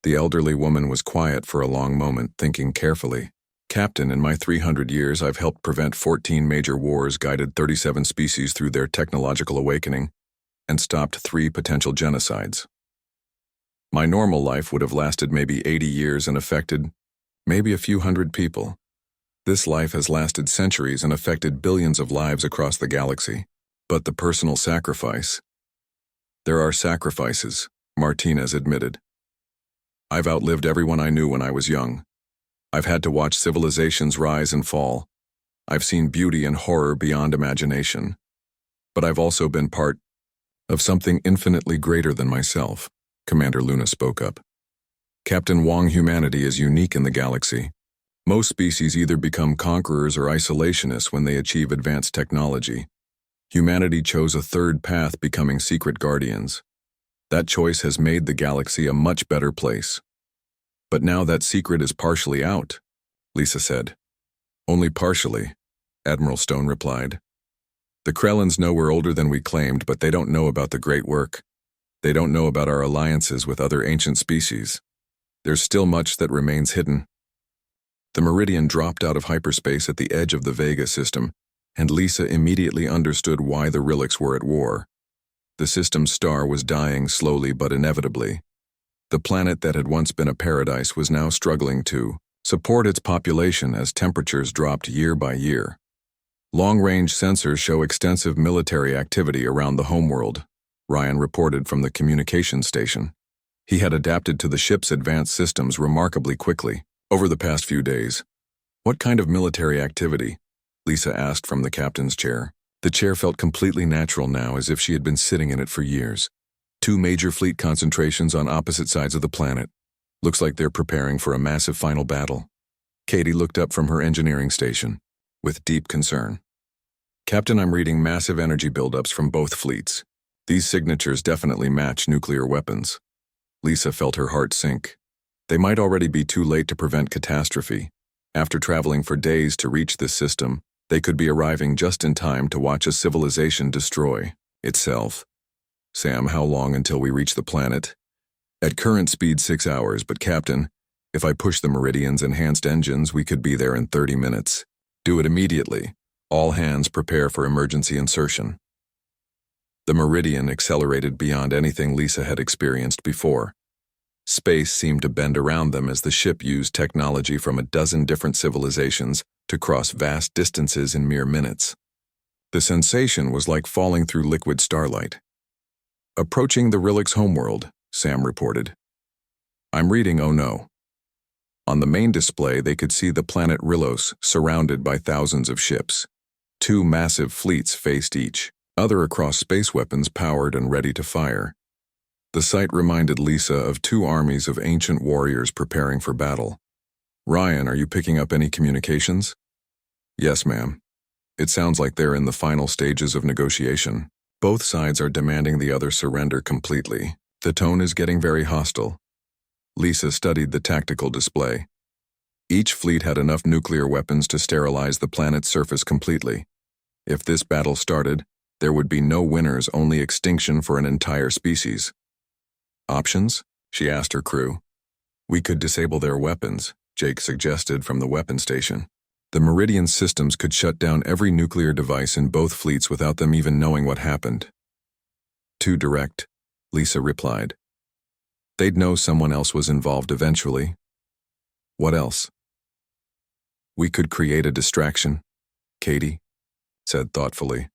The elderly woman was quiet for a long moment, thinking carefully. Captain, in my 300 years, I've helped prevent 14 major wars, guided 37 species through their technological awakening, and stopped 3 potential genocides. My normal life would have lasted maybe 80 years and affected maybe a few hundred people. This life has lasted centuries and affected billions of lives across the galaxy. But the personal sacrifice. There are sacrifices, Martinez admitted. I've outlived everyone I knew when I was young. I've had to watch civilizations rise and fall. I've seen beauty and horror beyond imagination. But I've also been part of something infinitely greater than myself, Commander Luna spoke up. Captain Wong, humanity is unique in the galaxy. Most species either become conquerors or isolationists when they achieve advanced technology. Humanity chose a third path, becoming secret guardians. That choice has made the galaxy a much better place. But now that secret is partially out, Lisa said. Only partially, Admiral Stone replied. The Krellans know we're older than we claimed, but they don't know about the great work. They don't know about our alliances with other ancient species. There's still much that remains hidden. The Meridian dropped out of hyperspace at the edge of the Vega system, and Lisa immediately understood why the Rilliks were at war. The system's star was dying slowly but inevitably. The planet that had once been a paradise was now struggling to support its population as temperatures dropped year by year. Long-range sensors show extensive military activity around the homeworld, Ryan reported from the communications station. He had adapted to the ship's advanced systems remarkably quickly over the past few days. What kind of military activity? Lisa asked from the captain's chair. The chair felt completely natural now, as if she had been sitting in it for years. 2 major fleet concentrations on opposite sides of the planet. Looks like they're preparing for a massive final battle. Katie looked up from her engineering station with deep concern. Captain, I'm reading massive energy buildups from both fleets. These signatures definitely match nuclear weapons. Lisa felt her heart sink. They might already be too late to prevent catastrophe. After traveling for days to reach this system, they could be arriving just in time to watch a civilization destroy itself. Sam, how long until we reach the planet? At current speed, 6 hours, but Captain, if I push the Meridian's enhanced engines, we could be there in 30 minutes. Do it immediately. All hands prepare for emergency insertion. The Meridian accelerated beyond anything Lisa had experienced before. Space seemed to bend around them as the ship used technology from a dozen different civilizations to cross vast distances in mere minutes. The sensation was like falling through liquid starlight. Approaching the Rilliks' homeworld, Sam reported. I'm reading, oh no. On the main display, they could see the planet Rillos surrounded by thousands of ships. 2 massive fleets faced each other across space weapons powered and ready to fire. The sight reminded Lisa of 2 armies of ancient warriors preparing for battle. Ryan, are you picking up any communications? Yes, ma'am. It sounds like they're in the final stages of negotiation. Both sides are demanding the other surrender completely. The tone is getting very hostile. Lisa studied the tactical display. Each fleet had enough nuclear weapons to sterilize the planet's surface completely. If this battle started, there would be no winners, only extinction for an entire species. Options? She asked her crew. We could disable their weapons, Jake suggested from the weapon station. The Meridian systems could shut down every nuclear device in both fleets without them even knowing what happened. Too direct, Lisa replied. They'd know someone else was involved eventually. What else? We could create a distraction, Katie said thoughtfully.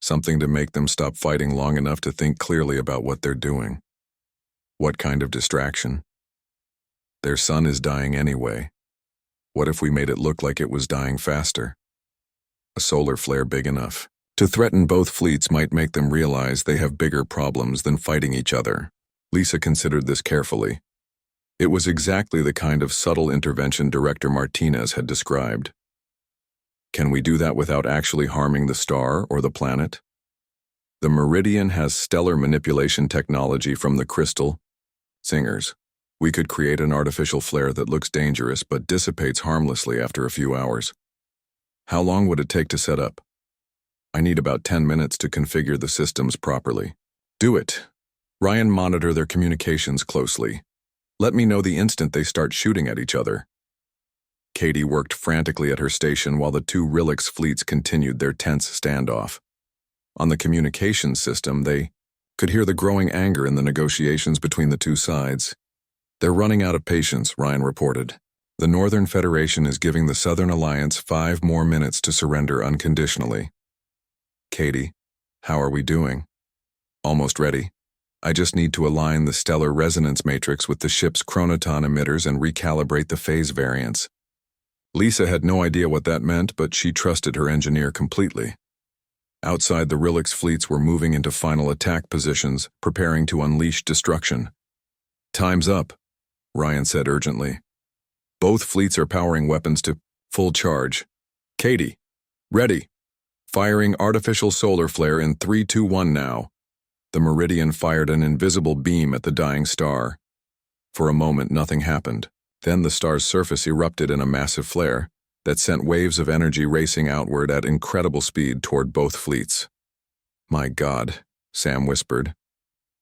Something to make them stop fighting long enough to think clearly about what they're doing. What kind of distraction? Their sun is dying anyway. What if we made it look like it was dying faster? A solar flare big enough to threaten both fleets might make them realize they have bigger problems than fighting each other. Lisa considered this carefully. It was exactly the kind of subtle intervention Director Martinez had described. Can we do that without actually harming the star or the planet? The Meridian has stellar manipulation technology from the crystal singers. We could create an artificial flare that looks dangerous but dissipates harmlessly after a few hours. How long would it take to set up? I need about 10 minutes to configure the systems properly. Do it. Ryan, monitor their communications closely. Let me know the instant they start shooting at each other. Katie worked frantically at her station while the two Rilix fleets continued their tense standoff. On the communications system, they could hear the growing anger in the negotiations between the two sides. They're running out of patience, Ryan reported. The Northern Federation is giving the Southern Alliance 5 more minutes to surrender unconditionally. Katie, how are we doing? Almost ready. I just need to align the stellar resonance matrix with the ship's chronoton emitters and recalibrate the phase variance. Lisa had no idea what that meant, but she trusted her engineer completely. Outside, the Rilix fleets were moving into final attack positions, preparing to unleash destruction. Time's up, Ryan said urgently. Both fleets are powering weapons to full charge. Katie, ready. Firing artificial solar flare in 3, 2, 1 now. The Meridian fired an invisible beam at the dying star. For a moment, nothing happened. Then the star's surface erupted in a massive flare that sent waves of energy racing outward at incredible speed toward both fleets. My God, Sam whispered.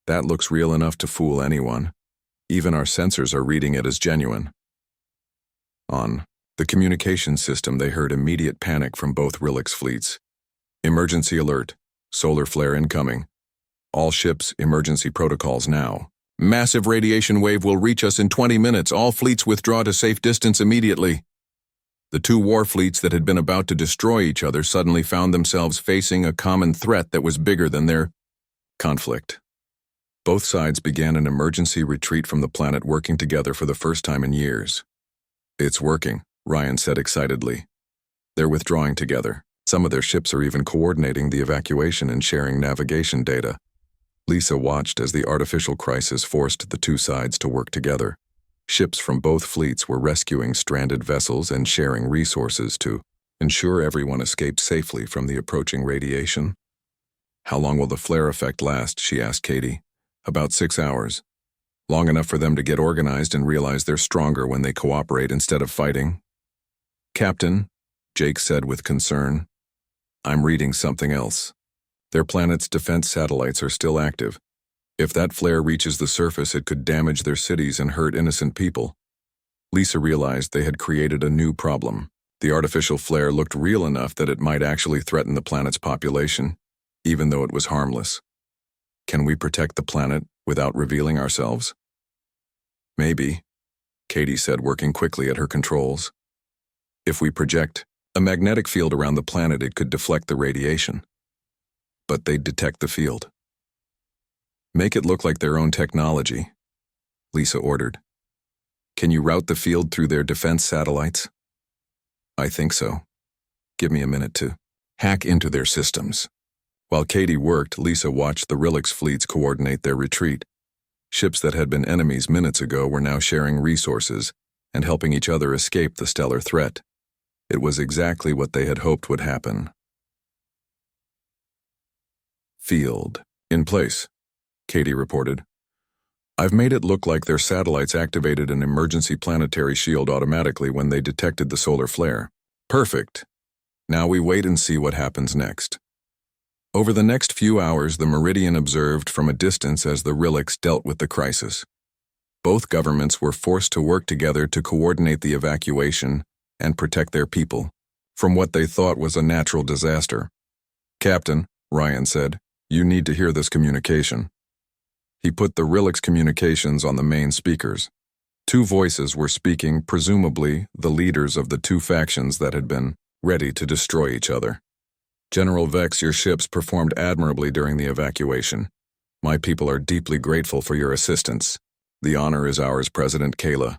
That looks real enough to fool anyone. Even our sensors are reading it as genuine. On the communication system, they heard immediate panic from both Rilix fleets. Emergency alert. Solar flare incoming. All ships, emergency protocols now. Massive radiation wave will reach us in 20 minutes. All fleets withdraw to safe distance immediately. The two war fleets that had been about to destroy each other suddenly found themselves facing a common threat that was bigger than their conflict. Both sides began an emergency retreat from the planet, working together for the first time in years. It's working, Ryan said excitedly. They're withdrawing together. Some of their ships are even coordinating the evacuation and sharing navigation data. Lisa watched as the artificial crisis forced the two sides to work together. Ships from both fleets were rescuing stranded vessels and sharing resources to ensure everyone escaped safely from the approaching radiation. How long will the flare effect last? She asked Katie. About 6 hours. Long enough for them to get organized and realize they're stronger when they cooperate instead of fighting. Captain, Jake said with concern, I'm reading something else. Their planet's defense satellites are still active. If that flare reaches the surface, it could damage their cities and hurt innocent people. Lisa realized they had created a new problem. The artificial flare looked real enough that it might actually threaten the planet's population, even though it was harmless. Can we protect the planet without revealing ourselves? Maybe, Katie said, working quickly at her controls. If we project a magnetic field around the planet, it could deflect the radiation. But they'd detect the field. Make it look like their own technology, Lisa ordered. Can you route the field through their defense satellites? I think so. Give me a minute to hack into their systems. While Katie worked, Lisa watched the Rilix fleets coordinate their retreat. Ships that had been enemies minutes ago were now sharing resources and helping each other escape the stellar threat. It was exactly what they had hoped would happen. Field. In place, Katie reported. I've made it look like their satellites activated an emergency planetary shield automatically when they detected the solar flare. Perfect. Now we wait and see what happens next. Over the next few hours, the Meridian observed from a distance as the Rilix dealt with the crisis. Both governments were forced to work together to coordinate the evacuation and protect their people from what they thought was a natural disaster. Captain, Ryan said, you need to hear this communication. He put the Rilix communications on the main speakers. Two voices were speaking, presumably the leaders of the two factions that had been ready to destroy each other. General Vex, your ships performed admirably during the evacuation. My people are deeply grateful for your assistance. The honor is ours, President Kayla.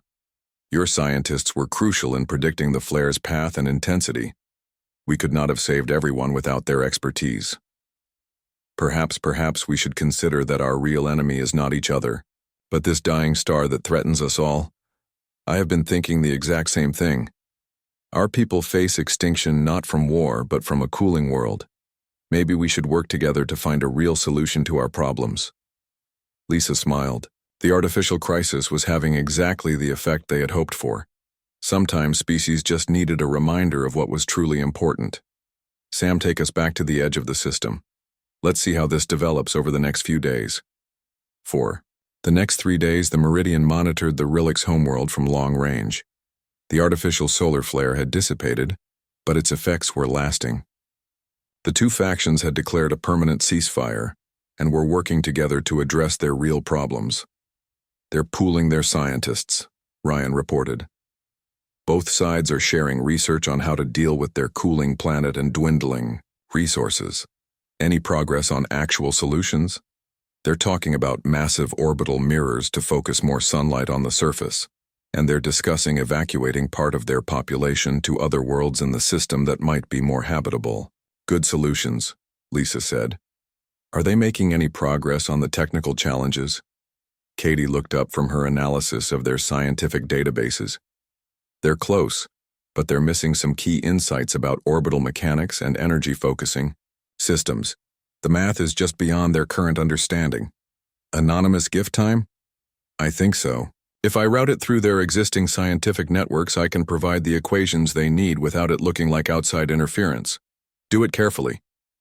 Your scientists were crucial in predicting the flare's path and intensity. We could not have saved everyone without their expertise. Perhaps we should consider that our real enemy is not each other, but this dying star that threatens us all. I have been thinking the exact same thing. Our people face extinction not from war, but from a cooling world. Maybe we should work together to find a real solution to our problems. Lisa smiled. The artificial crisis was having exactly the effect they had hoped for. Sometimes species just needed a reminder of what was truly important. Sam, take us back to the edge of the system. Let's see how this develops over the next few days. 4. The next 3 days, the Meridian monitored the Rillick's homeworld from long range. The artificial solar flare had dissipated, but its effects were lasting. The two factions had declared a permanent ceasefire and were working together to address their real problems. They're pooling their scientists, Ryan reported. Both sides are sharing research on how to deal with their cooling planet and dwindling resources. Any progress on actual solutions? They're talking about massive orbital mirrors to focus more sunlight on the surface, and they're discussing evacuating part of their population to other worlds in the system that might be more habitable. Good solutions, Lisa said. Are they making any progress on the technical challenges? Katie looked up from her analysis of their scientific databases. They're close, but they're missing some key insights about orbital mechanics and energy focusing systems. The math is just beyond their current understanding. Anonymous gift time? I think so. If I route it through their existing scientific networks, I can provide the equations they need without it looking like outside interference. Do it carefully.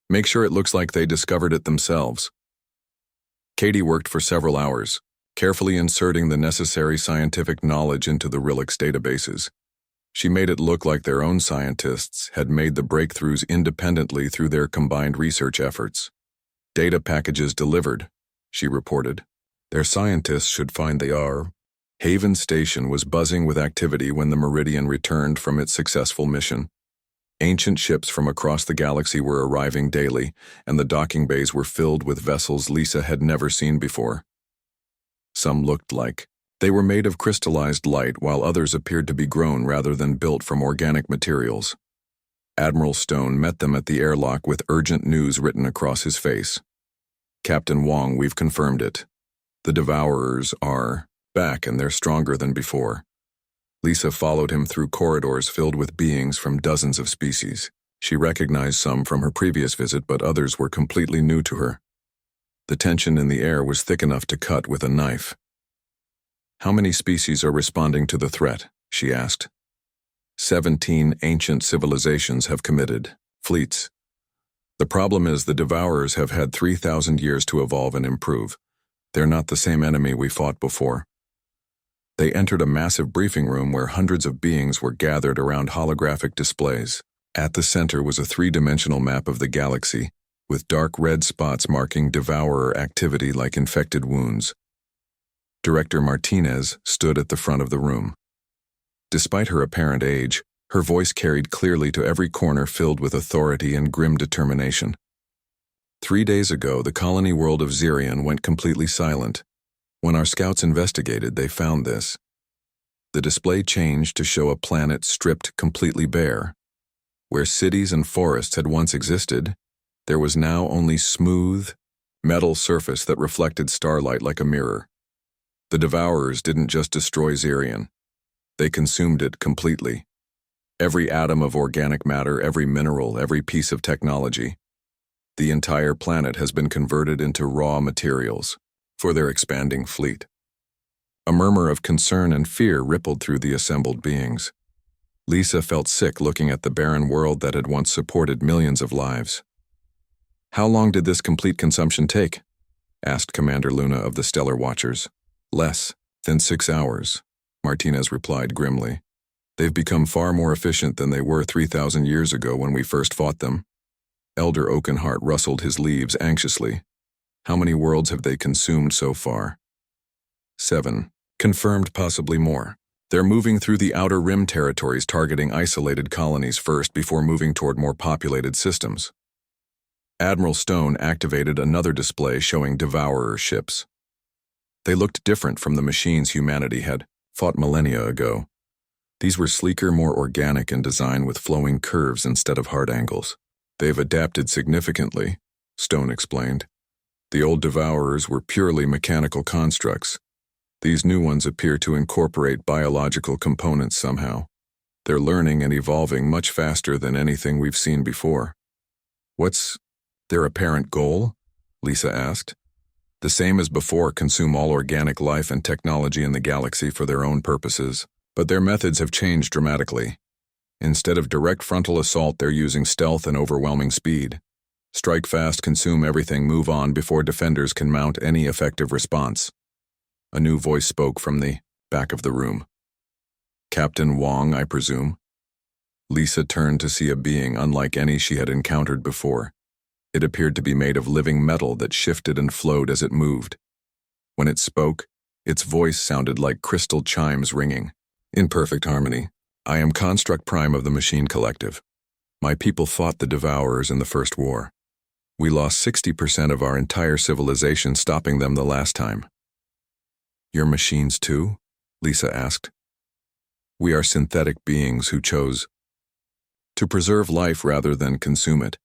Make sure it looks like they discovered it themselves. Katie worked for several hours, carefully inserting the necessary scientific knowledge into the Rillick's databases. She made it look like their own scientists had made the breakthroughs independently through their combined research efforts. Data packages delivered, she reported. Their scientists should find they are. Haven Station was buzzing with activity when the Meridian returned from its successful mission. Ancient ships from across the galaxy were arriving daily, and the docking bays were filled with vessels Lisa had never seen before. Some looked like they were made of crystallized light, while others appeared to be grown rather than built from organic materials. Admiral Stone met them at the airlock with urgent news written across his face. Captain Wong, we've confirmed it. The Devourers are back, and they're stronger than before. Lisa followed him through corridors filled with beings from dozens of species. She recognized some from her previous visit, but others were completely new to her. The tension in the air was thick enough to cut with a knife. How many species are responding to the threat? She asked. 17 ancient civilizations have committed fleets. The problem is the Devourers have had 3,000 years to evolve and improve. They're not the same enemy we fought before. They entered a massive briefing room where hundreds of beings were gathered around holographic displays. At the center was a three-dimensional map of the galaxy, with dark red spots marking Devourer activity like infected wounds. Director Martinez stood at the front of the room. Despite her apparent age, her voice carried clearly to every corner, filled with authority and grim determination. 3 days ago, the colony world of Xerion went completely silent. When our scouts investigated, they found this. The display changed to show a planet stripped completely bare. Where cities and forests had once existed, there was now only smooth, metal surface that reflected starlight like a mirror. The Devourers didn't just destroy Xerion. They consumed it completely. Every atom of organic matter, every mineral, every piece of technology. The entire planet has been converted into raw materials for their expanding fleet. A murmur of concern and fear rippled through the assembled beings. Lisa felt sick looking at the barren world that had once supported millions of lives. How long did this complete consumption take? Asked Commander Luna of the Stellar Watchers. Less than 6 hours, Martinez replied grimly. They've become far more efficient than they were 3,000 years ago when we first fought them. Elder Oakenheart rustled his leaves anxiously. How many worlds have they consumed so far? 7. Confirmed, possibly more. They're moving through the outer rim territories, targeting isolated colonies first before moving toward more populated systems. Admiral Stone activated another display showing Devourer ships. They looked different from the machines humanity had fought millennia ago. These were sleeker, more organic in design, with flowing curves instead of hard angles. They've adapted significantly, Stone explained. The old Devourers were purely mechanical constructs. These new ones appear to incorporate biological components somehow. They're learning and evolving much faster than anything we've seen before. What's their apparent goal? Lisa asked. The same as before, consume all organic life and technology in the galaxy for their own purposes, but their methods have changed dramatically. Instead of direct frontal assault, they're using stealth and overwhelming speed. Strike fast, consume everything, move on before defenders can mount any effective response. A new voice spoke from the back of the room. Captain Wong, I presume? Lisa turned to see a being unlike any she had encountered before. It appeared to be made of living metal that shifted and flowed as it moved. When it spoke, its voice sounded like crystal chimes ringing, in perfect harmony. I am Construct Prime of the Machine Collective. My people fought the Devourers in the First War. We lost 60% of our entire civilization stopping them the last time. Your machines too? Lisa asked. We are synthetic beings who chose to preserve life rather than consume it.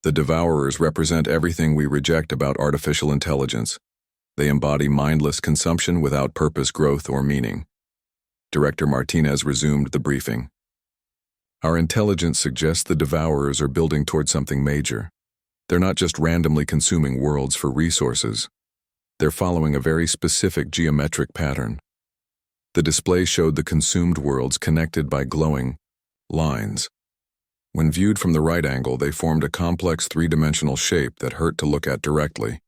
The Devourers represent everything we reject about artificial intelligence. They embody mindless consumption without purpose, growth, or meaning. Director Martinez resumed the briefing. Our intelligence suggests the Devourers are building toward something major. They're not just randomly consuming worlds for resources. They're following a very specific geometric pattern. The display showed the consumed worlds connected by glowing lines. When viewed from the right angle, they formed a complex three-dimensional shape that hurt to look at directly.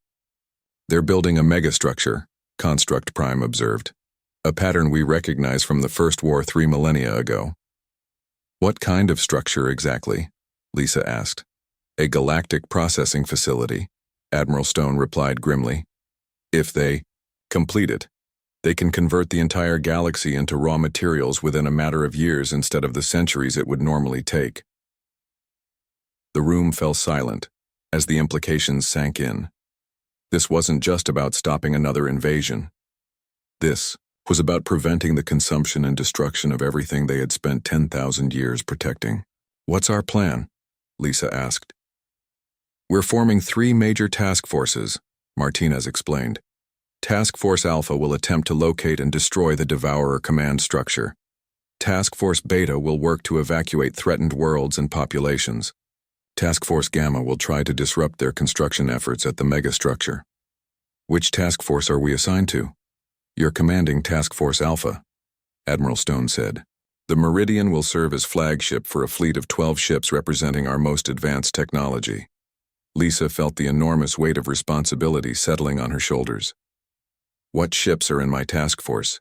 They're building a megastructure, Construct Prime observed. A pattern we recognize from the First War 3 millennia ago. What kind of structure exactly? Lisa asked. A galactic processing facility, Admiral Stone replied grimly. If they complete it, they can convert the entire galaxy into raw materials within a matter of years instead of the centuries it would normally take. The room fell silent as the implications sank in. This wasn't just about stopping another invasion. This was about preventing the consumption and destruction of everything they had spent 10,000 years protecting. What's our plan? Lisa asked. We're forming 3 major task forces, Martinez explained. Task Force Alpha will attempt to locate and destroy the Devourer command structure. Task Force Beta will work to evacuate threatened worlds and populations. Task Force Gamma will try to disrupt their construction efforts at the megastructure. Which task force are we assigned to? You're commanding Task Force Alpha, Admiral Stone said. The Meridian will serve as flagship for a fleet of 12 ships representing our most advanced technology. Lisa felt the enormous weight of responsibility settling on her shoulders. What ships are in my task force?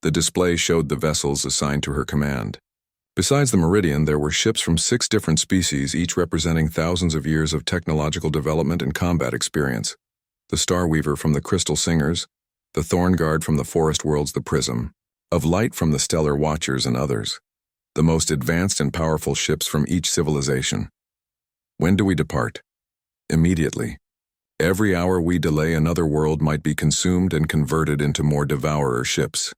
The display showed the vessels assigned to her command. Besides the Meridian, there were ships from 6 different species, each representing thousands of years of technological development and combat experience. The Starweaver from the Crystal Singers, the Thornguard from the Forest Worlds, the Prism of Light from the Stellar Watchers, and others. The most advanced and powerful ships from each civilization. When do we depart? Immediately. Every hour we delay, another world might be consumed and converted into more Devourer ships.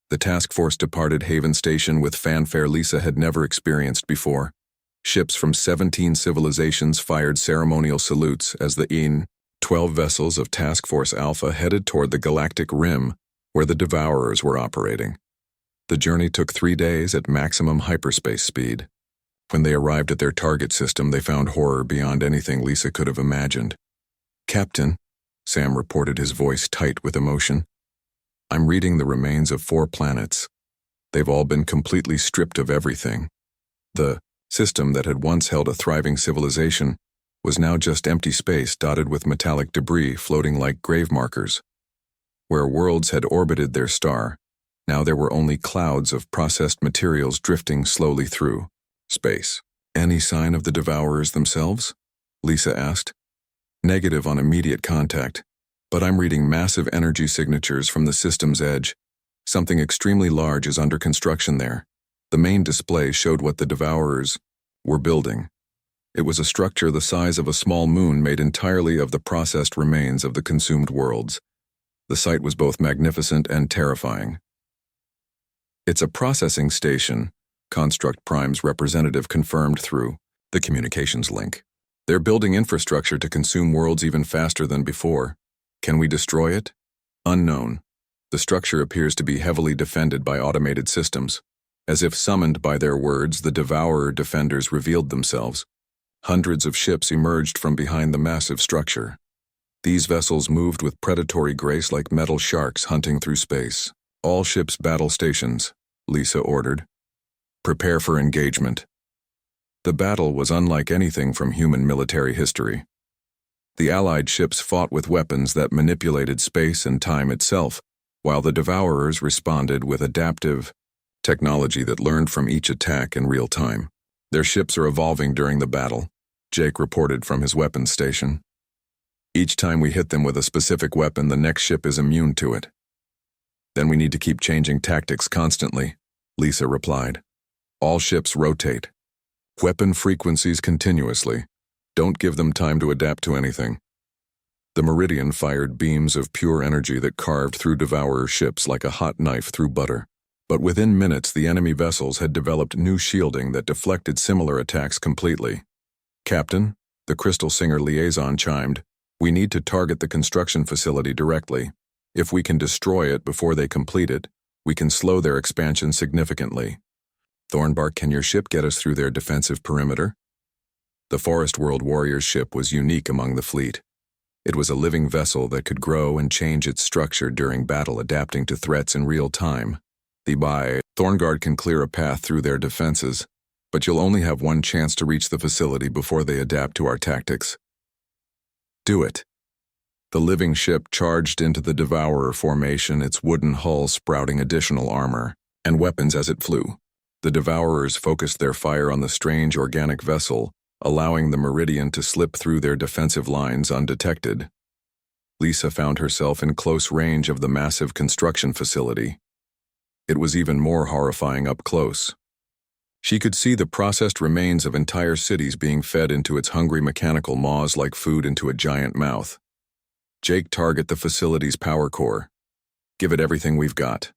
The task force departed Haven Station with fanfare Lisa had never experienced before. Ships from 17 civilizations fired ceremonial salutes as the 12 vessels of Task Force Alpha headed toward the galactic rim where the Devourers were operating. The journey took 3 days at maximum hyperspace speed. When they arrived at their target system, they found horror beyond anything Lisa could have imagined. Captain, Sam reported, his voice tight with emotion. I'm reading the remains of 4 planets. They've all been completely stripped of everything. The system that had once held a thriving civilization was now just empty space dotted with metallic debris floating like grave markers. Where worlds had orbited their star, now there were only clouds of processed materials drifting slowly through space. Any sign of the Devourers themselves? Lisa asked. Negative on immediate contact. But I'm reading massive energy signatures from the system's edge. Something extremely large is under construction there. The main display showed what the Devourers were building. It was a structure the size of a small moon made entirely of the processed remains of the consumed worlds. The sight was both magnificent and terrifying. It's a processing station, Construct Prime's representative confirmed through the communications link. They're building infrastructure to consume worlds even faster than before. Can we destroy it? Unknown. The structure appears to be heavily defended by automated systems. As if summoned by their words, the Devourer defenders revealed themselves. Hundreds of ships emerged from behind the massive structure. These vessels moved with predatory grace like metal sharks hunting through space. All ships battle stations, Lisa ordered. Prepare for engagement. The battle was unlike anything from human military history. The Allied ships fought with weapons that manipulated space and time itself, while the Devourers responded with adaptive technology that learned from each attack in real time. Their ships are evolving during the battle, Jake reported from his weapons station. Each time we hit them with a specific weapon, the next ship is immune to it. Then we need to keep changing tactics constantly, Lisa replied. All ships rotate. Weapon frequencies continuously. Don't give them time to adapt to anything. The Meridian fired beams of pure energy that carved through Devourer ships like a hot knife through butter. But within minutes, the enemy vessels had developed new shielding that deflected similar attacks completely. Captain, the Crystal Singer liaison chimed, we need to target the construction facility directly. If we can destroy it before they complete it, we can slow their expansion significantly. Thornbark, can your ship get us through their defensive perimeter? The Forest World Warrior's ship was unique among the fleet. It was a living vessel that could grow and change its structure during battle, adapting to threats in real time. Thornguard can clear a path through their defenses, but you'll only have one chance to reach the facility before they adapt to our tactics. Do it. The living ship charged into the Devourer formation, its wooden hull sprouting additional armor and weapons as it flew. The Devourers focused their fire on the strange organic vessel, allowing the Meridian to slip through their defensive lines undetected. Lisa found herself in close range of the massive construction facility. It was even more horrifying up close. She could see the processed remains of entire cities being fed into its hungry mechanical maws like food into a giant mouth. Jake, target the facility's power core. Give it everything we've got.